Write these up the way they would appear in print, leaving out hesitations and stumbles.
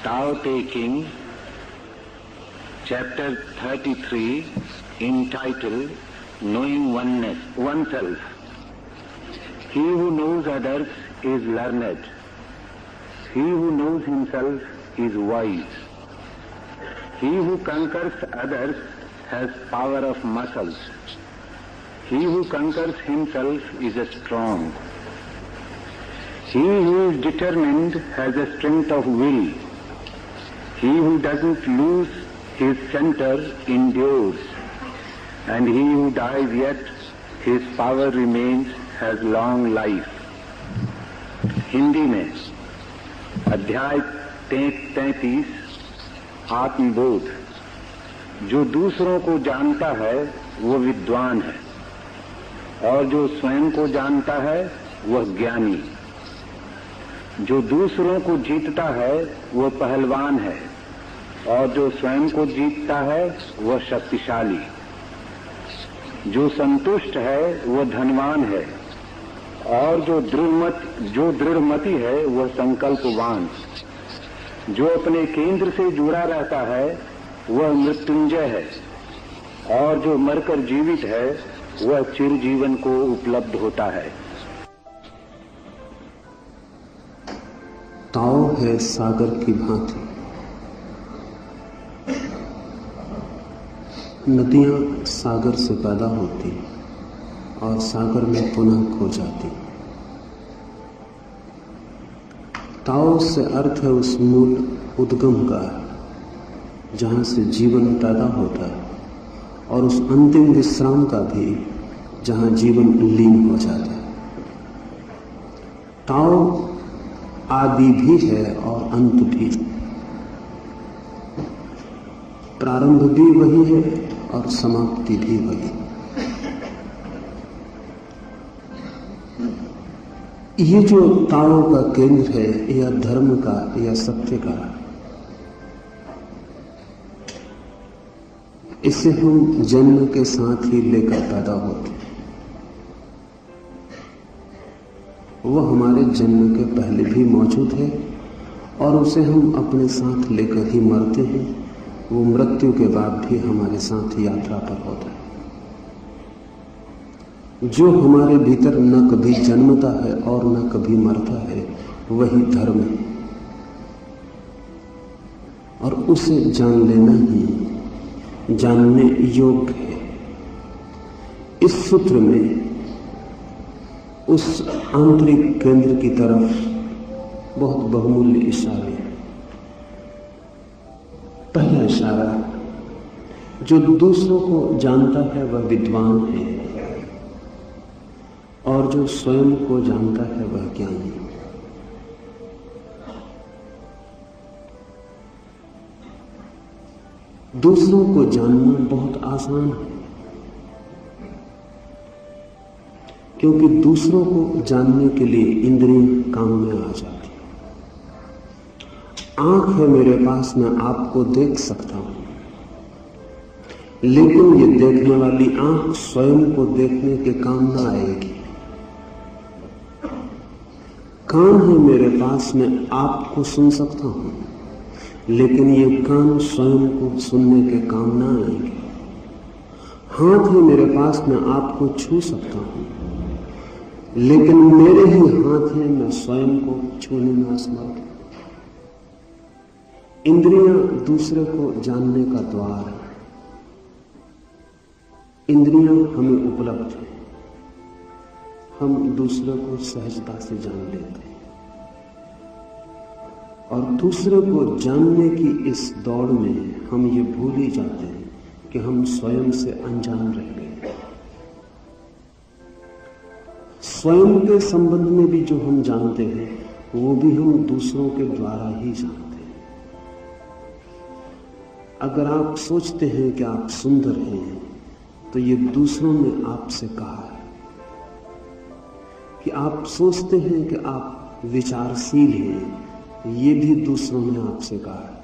Tao Te Ching, Chapter 33, entitled Knowing Oneself. He who knows others is learned. He who knows himself is wise. He who conquers others has power of muscles. He who conquers himself is strong. He who is determined has a strength of will. He who doesn't lose his center endures, and he who dies yet his power remains, has long life. Hindi में अध्याय 33 आत्मबोध। जो दूसरों को जानता है वो विद्वान है, और जो स्वयं को जानता है वह ज्ञानी। जो दूसरों को जीतता है वह पहलवान है, और जो स्वयं को जीतता है वह शक्तिशाली। जो संतुष्ट है वह धनवान है, और जो दृढ़मति है वह संकल्पवान। जो अपने केंद्र से जुड़ा रहता है वह मृत्युंजय है, और जो मरकर जीवित है वह चिरजीवन को उपलब्ध होता है। ताओ है सागर की भांति। नदियां सागर से पैदा होती और सागर में पुनः खो जाती। ताओ से अर्थ है उस मूल उद्गम का जहां से जीवन पैदा होता है, और उस अंतिम विश्राम का भी जहां जीवन लीन हो जाता है। ताओ आदि भी है और अंत भी। प्रारंभ भी वही है और समाप्ति भी वही। ये जो ताओ का केंद्र है, या धर्म का या सत्य का, इसे हम जन्म के साथ ही लेकर पैदा होते हैं। वह हमारे जन्म के पहले भी मौजूद है, और उसे हम अपने साथ लेकर ही मरते हैं। वो मृत्यु के बाद भी हमारे साथ यात्रा पर होता है। जो हमारे भीतर न कभी जन्मता है और न कभी मरता है, वही धर्म है, और उसे जान लेना ही जानने योग्य है। इस सूत्र में उस आंतरिक केंद्र की तरफ बहुत बहुमूल्य इशारे हैं। पहला इशारा, जो दूसरों को जानता है वह विद्वान है, और जो स्वयं को जानता है वह ज्ञानी। दूसरों को जानना बहुत आसान है, क्योंकि दूसरों को जानने के लिए इंद्रियां काम में आ जाती। आंख है मेरे पास, मैं आपको देख सकता हूं, लेकिन ये देखने वाली आंख स्वयं को देखने के काम ना आएगी। कान है मेरे पास, मैं आपको सुन सकता हूं, लेकिन ये कान स्वयं को सुनने के काम ना आएंगे। हाथ है मेरे पास, मैं आपको छू सकता हूं, लेकिन मेरे ही हाथ हैं, मैं स्वयं को छूने में असमर्थ हूं। इंद्रियां दूसरे को जानने का द्वार है। इंद्रियां हमें उपलब्ध हैं, हम दूसरे को सहजता से जान लेते हैं, और दूसरे को जानने की इस दौड़ में हम ये भूल ही जाते हैं कि हम स्वयं से अनजान रह गए। स्वयं के संबंध में भी जो हम जानते हैं वो भी हम दूसरों के द्वारा ही जानते हैं। अगर आप सोचते हैं कि आप सुंदर हैं, तो ये दूसरों ने आपसे कहा है। कि आप सोचते हैं कि आप विचारशील हैं, ये भी दूसरों ने आपसे कहा है।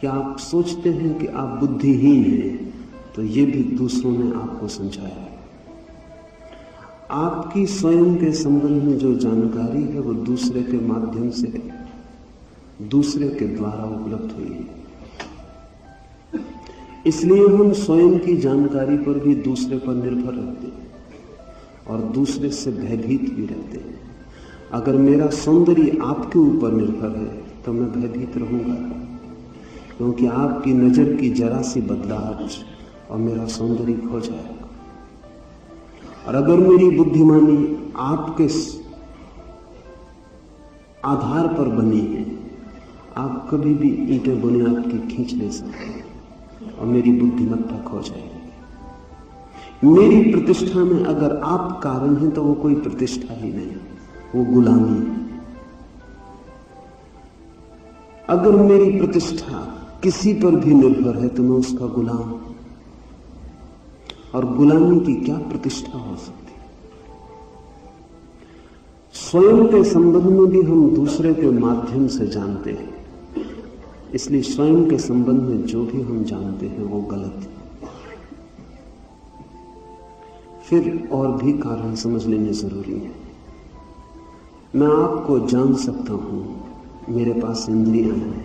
कि आप सोचते हैं कि आप बुद्धिहीन हैं, तो ये भी दूसरों ने आपको समझाया है। आपकी स्वयं के संबंध में जो जानकारी है वो दूसरे के माध्यम से दूसरे के द्वारा उपलब्ध हुई है। इसलिए हम स्वयं की जानकारी पर भी दूसरे पर निर्भर रहते हैं और दूसरे से भयभीत भी रहते हैं। अगर मेरा सौंदर्य आपके ऊपर निर्भर है तो मैं भयभीत रहूंगा, क्योंकि आपकी नजर की जरा सी बदलाहट और मेरा सौंदर्य खो जाएगा। और अगर मेरी बुद्धिमानी आपके आधार पर बनी है, आप कभी भी ईंटें बुनियाद की खींच ले सकते हैं और मेरी बुद्धिमत्ता खो जाएगी। मेरी प्रतिष्ठा में अगर आप कारण हैं तो वो कोई प्रतिष्ठा ही नहीं, वो गुलामी है। अगर मेरी प्रतिष्ठा किसी पर भी निर्भर है तो मैं उसका गुलाम हूं, और गुलामी की क्या प्रतिष्ठा हो सकती है। स्वयं के संबंध में भी हम दूसरे के माध्यम से जानते हैं, इसलिए स्वयं के संबंध में जो भी हम जानते हैं वो गलत है। फिर और भी कारण समझ लेने जरूरी है। मैं आपको जान सकता हूं, मेरे पास इंद्रियां हैं,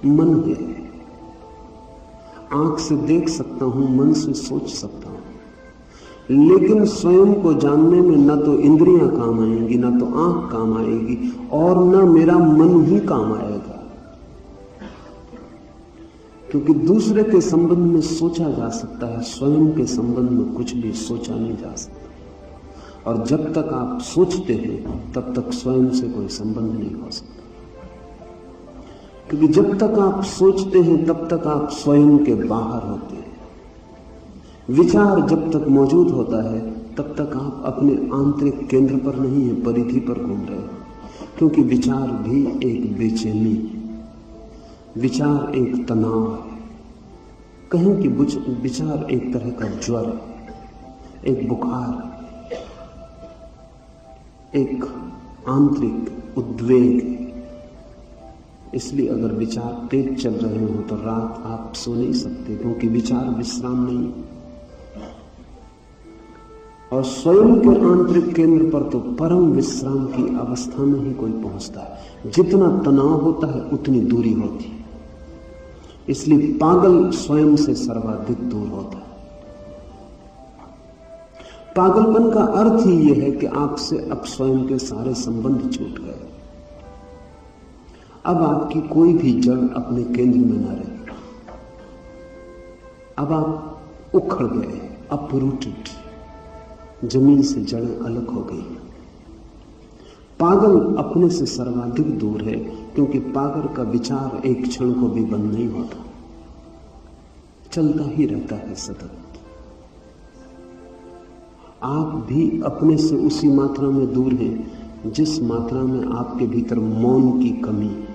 मन है, आंख से देख सकता हूं, मन से सोच सकता हूं, लेकिन स्वयं को जानने में न तो इंद्रियां काम आएंगी, न तो आंख काम आएगी, और न मेरा मन ही काम आएगा। क्योंकि दूसरे के संबंध में सोचा जा सकता है, स्वयं के संबंध में कुछ भी सोचा नहीं जा सकता। और जब तक आप सोचते हैं तब तक स्वयं से कोई संबंध नहीं हो सकता, क्योंकि जब तक आप सोचते हैं तब तक आप स्वयं के बाहर होते हैं। विचार जब तक मौजूद होता है तब तक आप अपने आंतरिक केंद्र पर नहीं है, परिधि पर घूम रहे हैं। क्योंकि विचार भी एक बेचैनी है, विचार एक तनाव है, कहें कि विचार एक तरह का ज्वर है, एक बुखार है, एक आंतरिक उद्वेग है। इसलिए अगर विचार तेज चल रहे हो तो रात आप सो नहीं सकते, क्योंकि विचार विश्राम नहीं। और स्वयं के आंतरिक केंद्र पर तो परम विश्राम की अवस्था में ही कोई पहुंचता है। जितना तनाव होता है उतनी दूरी होती है। इसलिए पागल स्वयं से सर्वाधिक दूर होता है। पागलपन का अर्थ ही यह है कि आपसे अब स्वयं के सारे संबंध छूट गए। अब आपकी कोई भी जड़ अपने केंद्र में न रही। अब आप उखड़ गए, अपरूटेड, जमीन से जड़ें अलग हो गई। पागल अपने से सर्वाधिक दूर है, क्योंकि पागल का विचार एक क्षण को भी बंद नहीं होता, चलता ही रहता है सतत। आप भी अपने से उसी मात्रा में दूर हैं जिस मात्रा में आपके भीतर मौन की कमी है।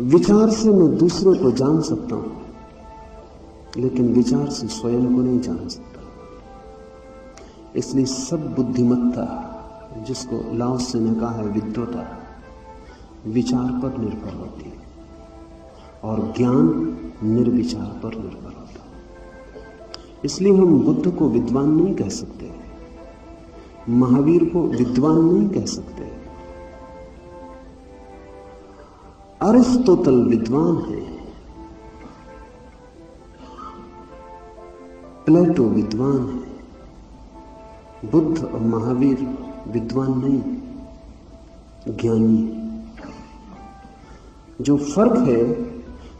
विचार से मैं दूसरे को जान सकता हूं, लेकिन विचार से स्वयं को नहीं जान सकता। इसलिए सब बुद्धिमत्ता, जिसको लाओ से ने कहा है विद्वता, विचार पर निर्भर होती है, और ज्ञान निर्विचार पर निर्भर होता है। इसलिए हम बुद्ध को विद्वान नहीं कह सकते, महावीर को विद्वान नहीं कह सकते। अरिस्टोटल विद्वान है, प्लेटो विद्वान है, बुद्ध और महावीर विद्वान नहीं, ज्ञानी है। जो फर्क है,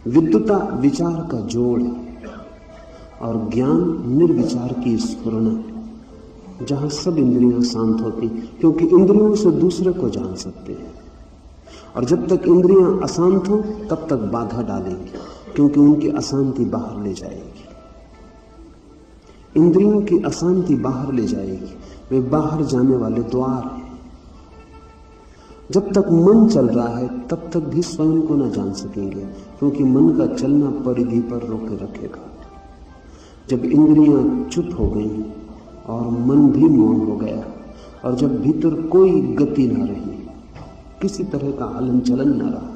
विद्वता विचार का जोड़ है और ज्ञान निर्विचार की स्फुरना, जहां सब इंद्रियां शांत होती, क्योंकि इंद्रियों से दूसरे को जान सकते हैं। और जब तक इंद्रियां अशांत हो तब तक बाधा डालेंगी, क्योंकि उनकी अशांति बाहर ले जाएगी। इंद्रियों की अशांति बाहर ले जाएगी, वे बाहर जाने वाले द्वार हैं। जब तक मन चल रहा है तब तक भी स्वयं को न जान सकेंगे, क्योंकि मन का चलना परिधि पर रोके रखेगा। जब इंद्रियां चुप हो गई और मन भी मौन हो गया, और जब भीतर कोई गति न रही, किसी तरह का हलन चलन न रहा,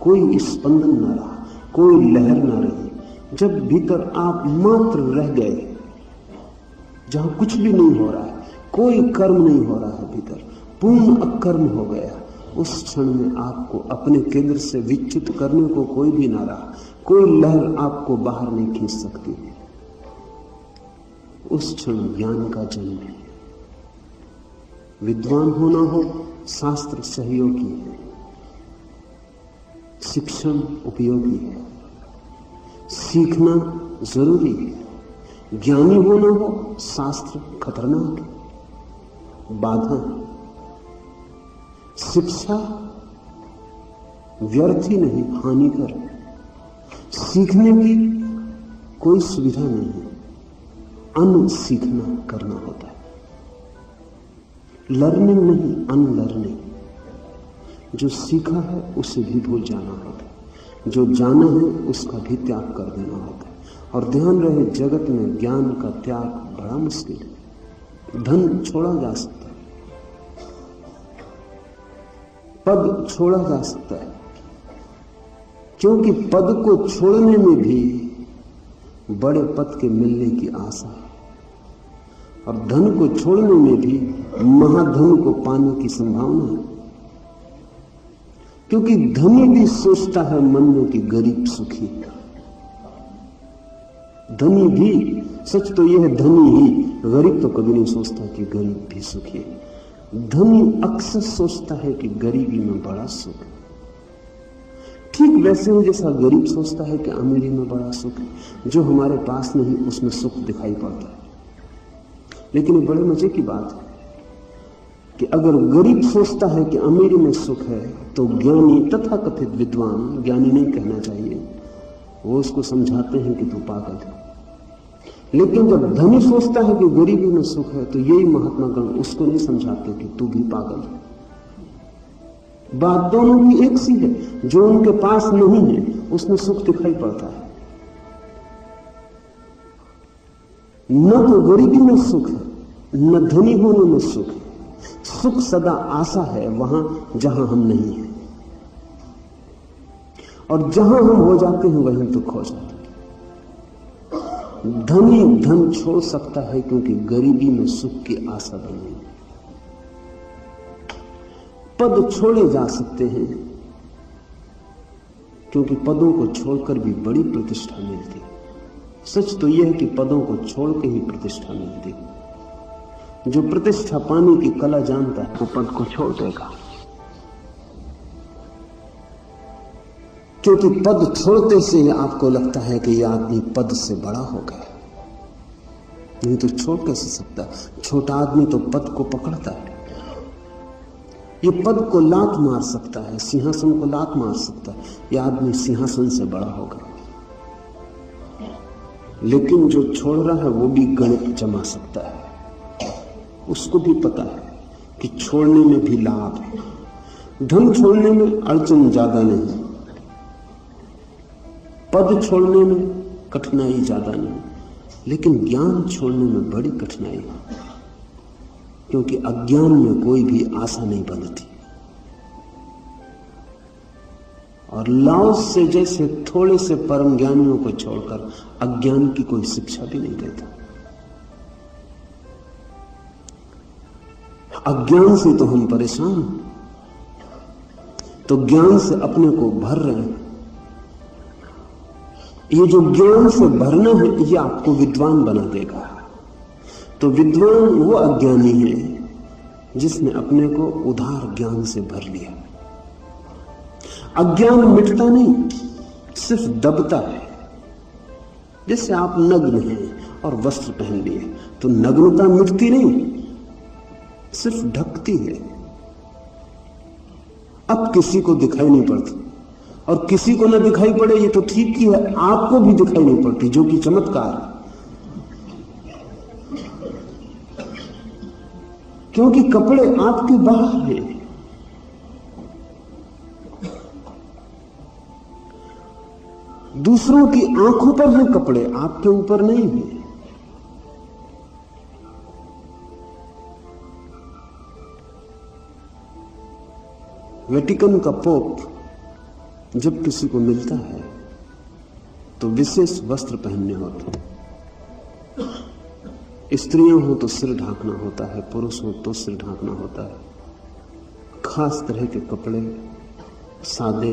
कोई स्पंदन न रहा, कोई लहर न रही, जब भीतर आप मात्र रह गए, जहां कुछ भी नहीं हो रहा है, कोई कर्म नहीं हो रहा है, भीतर पूर्ण अकर्म हो गया, उस क्षण में आपको अपने केंद्र से विच्युत करने को कोई भी ना रहा। कोई लहर आपको बाहर नहीं खींच सकती। उस क्षण ज्ञान का जन्म है। विद्वान होना हो शास्त्र सहयोगी है, शिक्षण उपयोगी है, सीखना जरूरी है। ज्ञानी होना हो शास्त्र खतरनाक है, बाधा। शिक्षा व्यर्थ ही नहीं, हानिकर। सीखने की कोई सुविधा नहीं है, अन सीखना करना होता है। लर्निंग नहीं, अनलर्निंग। जो सीखा है उसे भी भूल जाना होता है, जो जाना है उसका भी त्याग कर देना होता है। और ध्यान रहे, जगत में ज्ञान का त्याग बड़ा मुश्किल है। धन छोड़ा जा सकता है, पद छोड़ा जा सकता है, क्योंकि पद को छोड़ने में भी बड़े पद के मिलने की आशा है, और धन को छोड़ने में भी महाधन को पाने की संभावना है। क्योंकि धनी भी सोचता है मन में कि गरीब सुखी। धनी भी, सच तो यह है, धनी ही, गरीब तो कभी नहीं सोचता कि गरीब भी सुखी है। धनी अक्सर सोचता है कि गरीबी में बड़ा सुख है। ठीक वैसे ही जैसा गरीब सोचता है कि अमीरी में बड़ा सुख है। जो हमारे पास नहीं उसमें सुख दिखाई पड़ता है। लेकिन बड़े मजे की बात है कि अगर गरीब सोचता है कि अमीरी में सुख है, तो ज्ञानी तथा कथित विद्वान, ज्ञानी नहीं कहना चाहिए, वो उसको समझाते हैं कि तू पागल है। लेकिन जब धनी सोचता है कि गरीबी में सुख है, तो यही महात्मा गण उसको नहीं समझाते कि तू भी पागल है। बात दोनों की एक सी है। जो उनके पास नहीं है उसमें सुख दिखाई पड़ता है। न तो गरीबी में सुख है, न धनी होने में सुख है। सुख सदा आशा है वहां जहां हम नहीं हैं, और जहां हम हो जाते हैं वहीं दुख हो जाता है। धनी धन छोड़ सकता है क्योंकि गरीबी में सुख की आशा बनी है। पद छोड़े जा सकते हैं क्योंकि पदों को छोड़कर भी बड़ी प्रतिष्ठा मिलती है। सच तो यह है कि पदों को छोड़ के ही प्रतिष्ठा मिलती है। जो प्रतिष्ठा पाने की कला जानता है वो पद को छोड़ देगा, क्योंकि पद छोड़ते से आपको लगता है कि यह आदमी पद से बड़ा हो गया। नहीं तो छोड़ कैसे सकता? छोटा आदमी तो पद को पकड़ता है। ये पद को लात मार सकता है, सिंहासन को लात मार सकता है। यह आदमी सिंहासन से बड़ा होगा। लेकिन जो छोड़ रहा है वो भी गणित जमा सकता है। उसको भी पता है कि छोड़ने में भी लाभ है। धन छोड़ने में अड़चन ज्यादा नहीं, पद छोड़ने में कठिनाई ज्यादा नहीं, लेकिन ज्ञान छोड़ने में बड़ी कठिनाई है, क्योंकि अज्ञान में कोई भी आशा नहीं बनती। और लाओस से जैसे थोड़े से परम ज्ञानियों को छोड़कर अज्ञान की कोई शिक्षा भी नहीं देता। अज्ञान से तो हम परेशान हैं, तो ज्ञान से अपने को भर रहे हैं। ये जो ज्ञान से भरना है ये आपको विद्वान बना देगा। तो विद्वान वो अज्ञानी है जिसने अपने को उधार ज्ञान से भर लिया। अज्ञान मिटता नहीं, सिर्फ दबता है। जैसे आप नग्न हैं और वस्त्र पहन लिए, तो नग्नता मिटती नहीं, सिर्फ ढकती है। अब किसी को दिखाई नहीं पड़ती, और किसी को ना दिखाई पड़े ये तो ठीक ही है, आपको भी दिखाई नहीं पड़ती, जो कि चमत्कार है। क्योंकि कपड़े आपके बाहर हैं। दूसरों की आंखों पर हैं कपड़े, आपके ऊपर नहीं है। वेटिकन का पोप जब किसी को मिलता है तो विशेष वस्त्र पहनने होते हैं। स्त्रियां हो तो सिर ढांकना होता है, पुरुष हो तो सिर ढांकना होता है। खास तरह के कपड़े सादे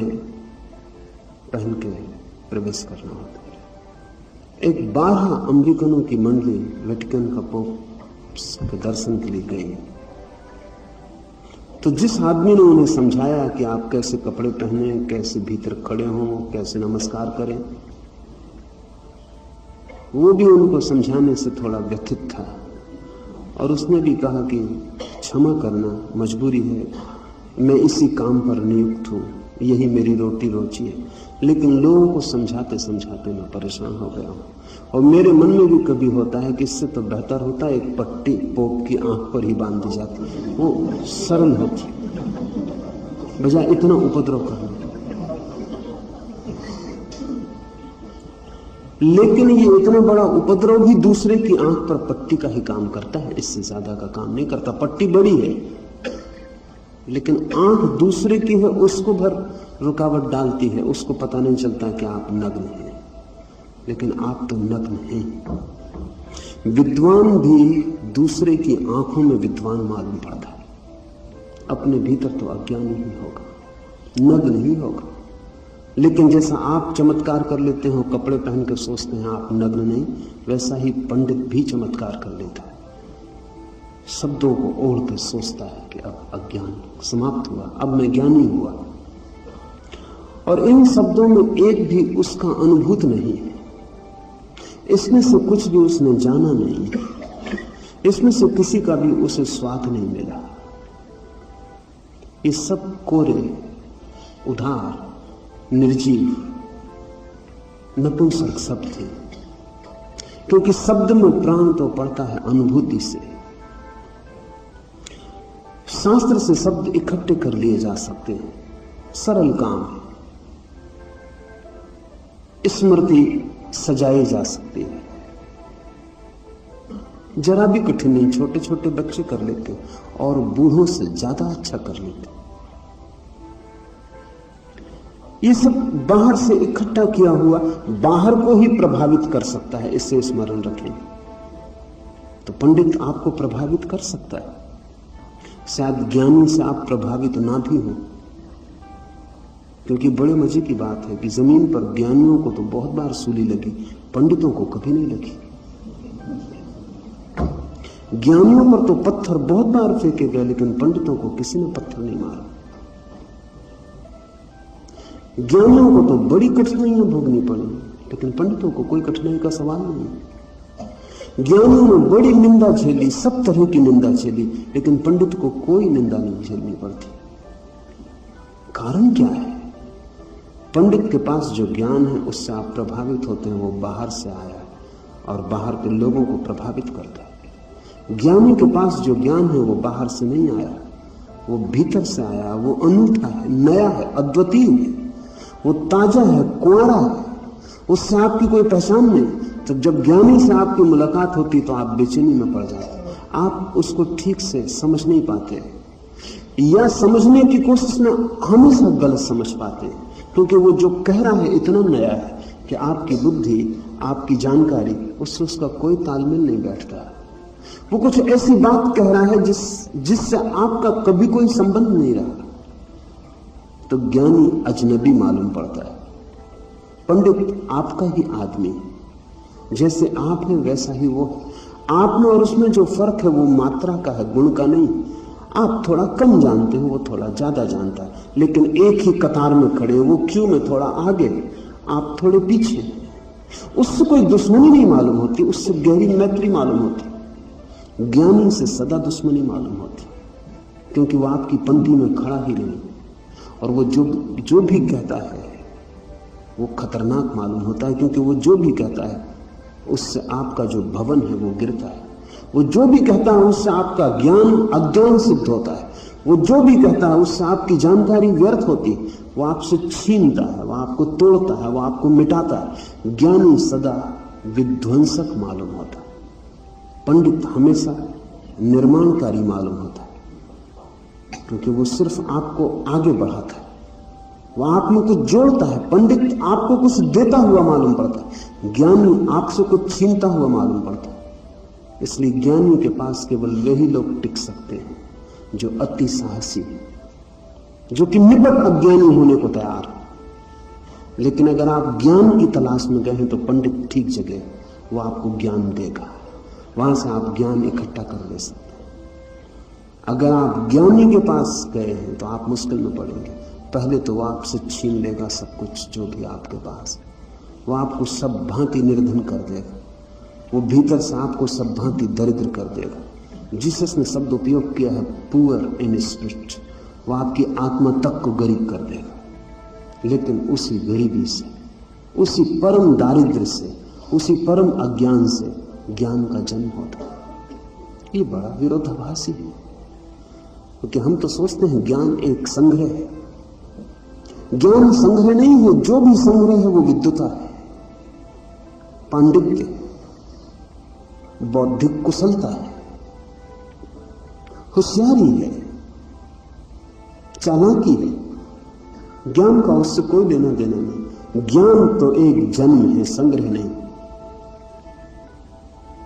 पहन के प्रवेश करना होता है। एक 12 अमेरिकनों की मंडली वेटिकन का पोप के दर्शन के लिए गई। तो जिस आदमी ने उन्हें समझाया कि आप कैसे कपड़े पहने, कैसे भीतर खड़े हों, कैसे नमस्कार करें, वो भी उनको समझाने से थोड़ा व्यथित था और उसने भी कहा कि क्षमा करना, मजबूरी है, मैं इसी काम पर नियुक्त हूं, यही मेरी रोटी रोजी है। लेकिन लोगों को समझाते समझाते मैं परेशान हो गया हूं। और मेरे मन में भी कभी होता है कि इससे तो बेहतर होता है एक पट्टी पोप की आंख पर ही बांध दी जाती, वो सरल होती बजाय इतना उपद्रव करना। लेकिन ये इतना बड़ा उपद्रव भी दूसरे की आंख पर पट्टी का ही काम करता है, इससे ज्यादा का काम नहीं करता। पट्टी बड़ी है लेकिन आंख दूसरे की है, उसको भर रुकावट डालती है, उसको पता नहीं चलता कि आप नग्न हैं, लेकिन आप तो नग्न हैं। विद्वान भी दूसरे की आंखों में विद्वान मालूम पड़ता है, अपने भीतर तो अज्ञानी ही होगा, नग्न ही होगा। लेकिन जैसा आप चमत्कार कर लेते हो, कपड़े पहन कर सोचते हैं आप नग्न नहीं, वैसा ही पंडित भी चमत्कार कर लेता है, शब्दों को ओढ़ कर सोचता है कि अब अज्ञान समाप्त हुआ, अब मैं ज्ञानी हुआ। और इन शब्दों में एक भी उसका अनुभूत नहीं है, इसमें से कुछ भी उसने जाना नहीं है, इसमें से किसी का भी उसे स्वाद नहीं मिला। ये सब कोरे, उधार, निर्जीव, नपुंसक शब्द थे, क्योंकि शब्द में प्राण तो पड़ता है अनुभूति से। शास्त्र से शब्द इकट्ठे कर लिए जा सकते हैं, सरल काम है, स्मृति सजाई जा सकती है, जरा भी कठिन नहीं, छोटे छोटे बच्चे कर लेते और बूढ़ों से ज्यादा अच्छा कर लेते। ये सब बाहर से इकट्ठा किया हुआ बाहर को ही प्रभावित कर सकता है, इसे स्मरण रखें। तो पंडित आपको प्रभावित कर सकता है, शायद ज्ञानी से आप प्रभावित ना भी हो, क्योंकि बड़े मजे की बात है कि जमीन पर ज्ञानियों को तो बहुत बार सूली लगी, पंडितों को कभी नहीं लगी। ज्ञानियों पर तो पत्थर बहुत बार फेंके गए, लेकिन पंडितों को किसी ने पत्थर नहीं मारा। ज्ञानियों को तो बड़ी कठिनाइयां भोगनी पड़ी, लेकिन पंडितों को कोई कठिनाई का सवाल नहीं। ज्ञानियों ने बड़ी निंदा झेली, सब तरह की निंदा झेली, लेकिन पंडित को कोई निंदा नहीं झेलनी पड़ती। कारण क्या है? पंडित के पास जो ज्ञान है उससे आप प्रभावित होते हैं, वो बाहर से आया और बाहर के लोगों को प्रभावित करता है। ज्ञानी के पास जो ज्ञान है वो बाहर से नहीं आया, वो भीतर से आया, वो अनूठा है, नया है, अद्वितीय है, वो ताजा है, कुंवारा है, उससे आपकी कोई पहचान नहीं। तो जब ज्ञानी से आपकी मुलाकात होती तो आप बेचैनी में पड़ जाते, आप उसको ठीक से समझ नहीं पाते, या समझने की कोशिश में हमेशा गलत समझ पाते, क्योंकि वो जो कह रहा है इतना नया है कि आपकी बुद्धि, आपकी जानकारी उससे उसका कोई तालमेल नहीं बैठता। वो कुछ ऐसी बात कह रहा है जिससे आपका कभी कोई संबंध नहीं रहा, तो ज्ञानी अजनबी मालूम पड़ता है। पंडित आपका ही आदमी, जैसे आप हैं वैसा ही वो। आप में और उसमें जो फर्क है वो मात्रा का है, गुण का नहीं। आप थोड़ा कम जानते हो, वो थोड़ा ज्यादा जानता है, लेकिन एक ही कतार में खड़े, वो क्यों में थोड़ा आगे, आप थोड़े पीछे। उससे कोई दुश्मनी नहीं मालूम होती, उससे गहरी मैत्री मालूम होती। ज्ञानी से सदा दुश्मनी मालूम होती, क्योंकि वो आपकी पंक्ति में खड़ा ही नहीं, और वो जो भी कहता है वो खतरनाक मालूम होता है, क्योंकि वो जो भी कहता है उससे आपका जो भवन है वो गिरता है। वो जो भी कहता है उससे आपका ज्ञान अज्ञान सिद्ध होता है। वो जो भी कहता है उससे आपकी जानकारी व्यर्थ होती है। वो आपसे छीनता है, वो आपको तोड़ता है, वो आपको मिटाता है। ज्ञानी सदा विध्वंसक मालूम होता है, पंडित हमेशा निर्माणकारी मालूम होता है, क्योंकि वो सिर्फ आपको आगे बढ़ाता है, वो आप में कुछ जोड़ता है। पंडित आपको कुछ देता हुआ मालूम पड़ता है, ज्ञानी आपसे कुछ छीनता हुआ मालूम पड़ता है। इसलिए ज्ञानी के पास केवल वही लोग टिक सकते हैं जो अति साहसी हैं, जो कि निपट अज्ञानी होने को तैयार है। लेकिन अगर आप ज्ञान की तलाश में गए हैं तो पंडित ठीक जगह, वो आपको ज्ञान देगा, वहां से आप ज्ञान इकट्ठा कर ले सकते हैं। अगर आप ज्ञानी के पास गए हैं तो आप मुश्किल में पड़ेंगे। पहले तो वो आपसे छीन लेगा सब कुछ जो भी आपके पास है, वो आपको सब भांति निर्धन कर देगा, वो भीतर से आपको सब भांति दरिद्र कर देगा। जीसस ने शब्द उपयोग किया है पुअर इन स्पिरिट, वो आपकी आत्मा तक को गरीब कर देगा। लेकिन उसी गरीबी से, उसी परम दारिद्र्य से, उसी परम अज्ञान से ज्ञान का जन्म होता है। ये बड़ा विरोधाभासी है, क्योंकि हम तो सोचते हैं ज्ञान एक संग्रह है। ज्ञान संग्रह नहीं है, जो भी संग्रह है वो विद्वता है, पांडित्य, बौद्धिक कुशलता है, होशियारी है, चालाकी है। ज्ञान का उससे कोई लेना देना नहीं। ज्ञान तो एक जन्म है, संग्रह नहीं।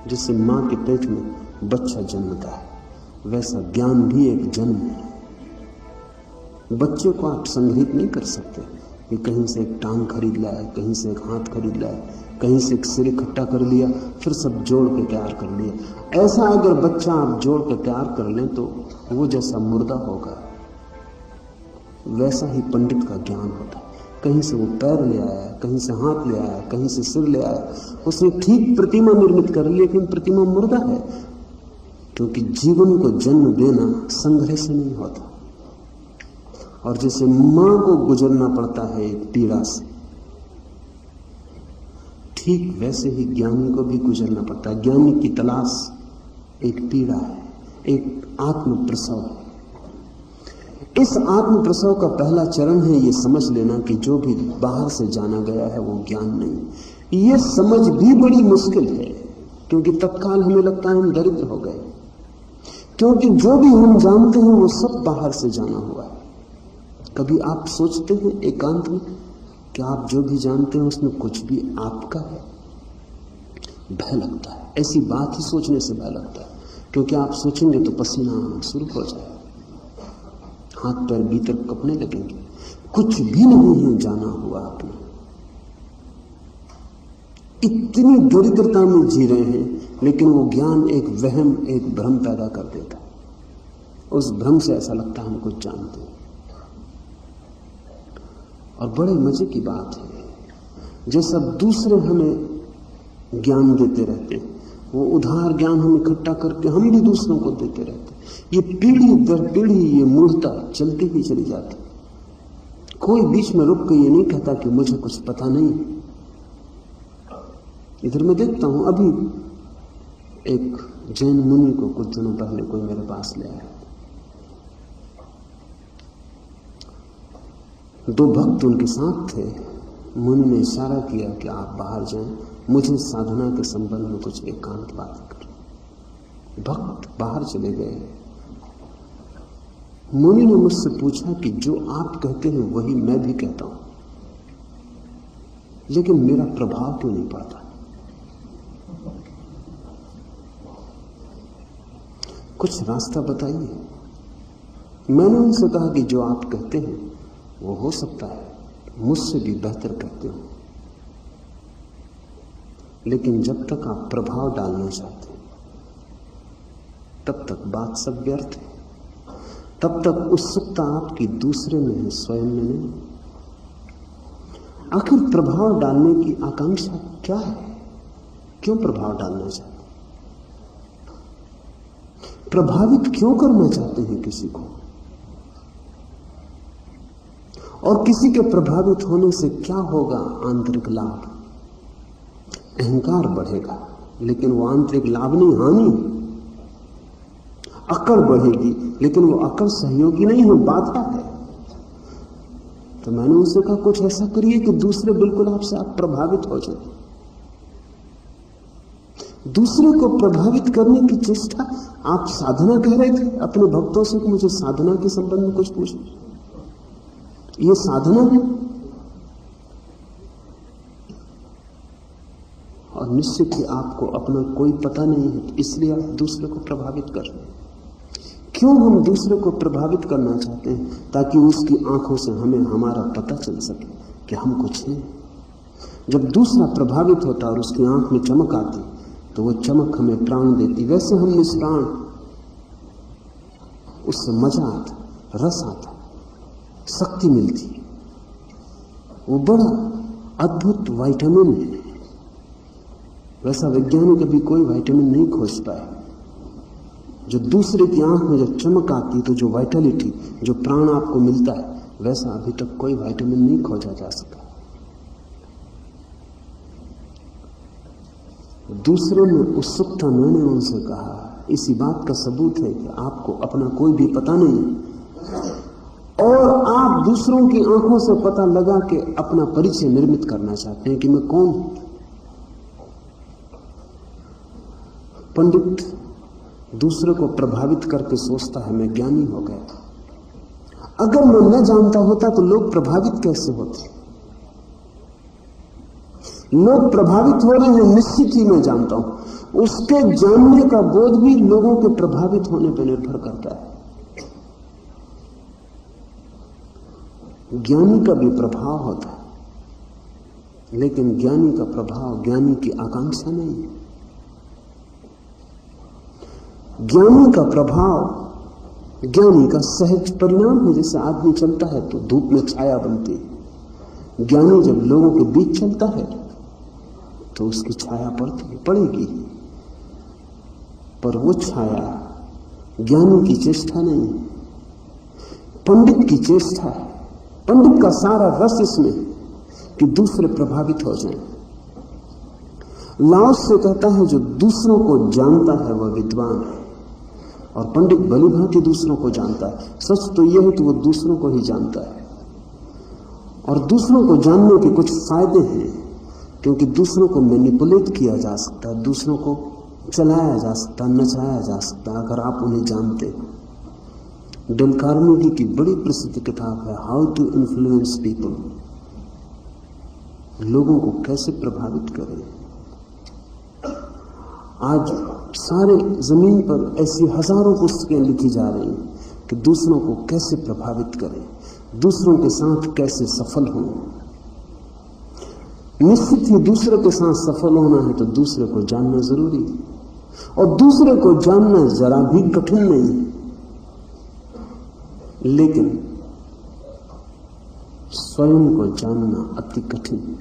जैसे मां के पेट में बच्चा जन्मता है, वैसा ज्ञान भी एक जन्म है। बच्चे को आप संग्रहित नहीं कर सकते कि कहीं से एक टांग खरीद लाया, कहीं से एक हाथ खरीद लाया, कहीं से एक सिर इकट्ठा कर लिया, फिर सब जोड़ के तैयार कर लिया। ऐसा अगर बच्चा आप जोड़ के तैयार कर लें तो वो जैसा मुर्दा होगा, वैसा ही पंडित का ज्ञान होता है। कहीं से वो पैर ले आया, कहीं से हाथ ले आया, कहीं से सिर ले आया, उसने ठीक प्रतिमा निर्मित कर ली, लेकिन प्रतिमा मुर्दा है, क्योंकि जीवन को जन्म देना संग्रह से नहीं होता। और जैसे मां को गुजरना पड़ता है एक पीड़ा से, ठीक वैसे ही ज्ञानी को भी गुजरना पड़ता है। ज्ञानी की तलाश एक पीड़ा है, एक आत्म प्रसव है। इस आत्म प्रसव का पहला चरण है ये समझ लेना कि जो भी बाहर से जाना गया है वो ज्ञान नहीं। ये समझ भी बड़ी मुश्किल है, क्योंकि तत्काल हमें लगता है हम दरिद्र हो गए, क्योंकि जो भी हम जानते हैं वो सब बाहर से जाना हुआ है। कभी आप सोचते हैं एकांत में कि आप जो भी जानते हैं उसमें कुछ भी आपका है? भय लगता है, ऐसी बात ही सोचने से भय लगता है, क्योंकि आप सोचेंगे तो पसीना आना शुरू हो जाए, हाथ पैर भीतर कपने लगेंगे। कुछ भी नहीं है जाना हुआ आपने। इतनी दरिद्रता में जी रहे हैं, लेकिन वो ज्ञान एक वहम, एक भ्रम पैदा कर देता है। उस भ्रम से ऐसा लगता है हम कुछ जानते हैं। और बड़े मजे की बात है, जैसा दूसरे हमें ज्ञान देते रहते हैं, वो उधार ज्ञान हम इकट्ठा करके हम भी दूसरों को देते रहते हैं। ये पीढ़ी दर पीढ़ी ये मूर्खता चलती ही चली जाती। कोई बीच में रुक के ये नहीं कहता कि मुझे कुछ पता नहीं। इधर मैं देखता हूं, अभी एक जैन मुनि को कुछ दिनों पहले कोई मेरे पास ले आया। दो भक्त उनके साथ थे। मुनि ने इशारा किया कि आप बाहर जाएं, मुझे साधना के संबंध में कुछ एकांत बात करें। भक्त बाहर चले गए। मुनि ने मुझसे पूछा कि जो आप कहते हैं वही मैं भी कहता हूं, लेकिन मेरा प्रभाव क्यों नहीं पड़ता? कुछ रास्ता बताइए। मैंने उनसे कहा कि जो आप कहते हैं वो हो सकता है मुझसे भी बेहतर कहते हो, लेकिन जब तक आप प्रभाव डालना चाहते हैं तब तक बात सब व्यर्थ है। तब तक उत्सुकता आपकी दूसरे में है, स्वयं में नहीं। आखिर प्रभाव डालने की आकांक्षा क्या है? क्यों प्रभाव डालना चाहते हैं? प्रभावित क्यों करना चाहते हैं किसी को? और किसी के प्रभावित होने से क्या होगा आंतरिक लाभ? अहंकार बढ़ेगा, लेकिन वो आंतरिक लाभ नहीं, हानि। अकड़ बढ़ेगी, लेकिन वो अकड़ सहयोगी नहीं है, बाधा है। तो मैंने उनसे कहा कुछ ऐसा करिए कि दूसरे बिल्कुल आपसे आप प्रभावित हो जाए। दूसरे को प्रभावित करने की चेष्टा। आप साधना कह रहे थे अपने भक्तों से कि मुझे साधना के संबंध में कुछ पूछो। ये साधना है, और निश्चित ही आपको अपना कोई पता नहीं है, इसलिए आप दूसरे को प्रभावित कर रहे हैं। क्यों हम दूसरे को प्रभावित करना चाहते हैं? ताकि उसकी आंखों से हमें हमारा पता चल सके कि हम कुछ हैं। जब दूसरा प्रभावित होता और उसकी आंख में चमक आती तो वो चमक हमें प्राण देती। वैसे हम निष्प्राण, उससे मजा आता, रस आता, शक्ति मिलती। वो बड़ा अद्भुत विटामिन है। वैसा वैज्ञानिक अभी कोई विटामिन नहीं खोज पाए। जो दूसरे की आंख में जब चमक आती तो जो वाइटलिटी, जो प्राण आपको मिलता है, वैसा अभी तक कोई विटामिन नहीं खोजा जा सका। दूसरे में उत्सुकता, मैंने उनसे कहा, इसी बात का सबूत है कि आपको अपना कोई भी पता नहीं और आप दूसरों की आंखों से पता लगा के अपना परिचय निर्मित करना चाहते हैं कि मैं कौन हूं। पंडित दूसरे को प्रभावित करके सोचता है मैं ज्ञानी हो गया। अगर मैं न जानता होता तो लोग प्रभावित कैसे होते? लोग प्रभावित हो रहे हैं निश्चित ही मैं जानता हूं। उसके जानने का बोध भी लोगों के प्रभावित होने पर निर्भर करता है। ज्ञानी का भी प्रभाव होता है, लेकिन ज्ञानी का प्रभाव ज्ञानी की आकांक्षा नहीं है। ज्ञानी का प्रभाव ज्ञानी का सहज परिणाम है। जैसे आदमी चलता है तो धूप में छाया बनती है। ज्ञानी जब लोगों के बीच चलता है तो उसकी छाया पड़ेगी, पर वो छाया ज्ञानी की चेष्टा नहीं, पंडित की चेष्टा है। पंडित का सारा रस इसमें कि दूसरे प्रभावित हो जाएं। लाओस से कहता है जो दूसरों को जानता है वह विद्वान है, और पंडित भली भांति दूसरों को जानता है। सच तो यह है कि वो दूसरों को ही जानता है, और दूसरों को जानने के कुछ फायदे हैं, क्योंकि दूसरों को मैनिपुलेट किया जा सकता है, दूसरों को चलाया जा सकता है, नचाया जा सकता है, अगर आप उन्हें जानते हो। डेल कार्नेगी की बड़ी प्रसिद्ध किताब है हाउ टू इन्फ्लुएंस पीपल, लोगों को कैसे प्रभावित करें। आज सारे जमीन पर ऐसी हजारों पुस्तकें लिखी जा रही हैं कि दूसरों को कैसे प्रभावित करें, दूसरों के साथ कैसे सफल हों। निश्चित ही दूसरे के साथ सफल होना है तो दूसरे को जानना जरूरी है, और दूसरे को जानना जरा भी कठिन नहीं है, लेकिन स्वयं को जानना अति कठिन है।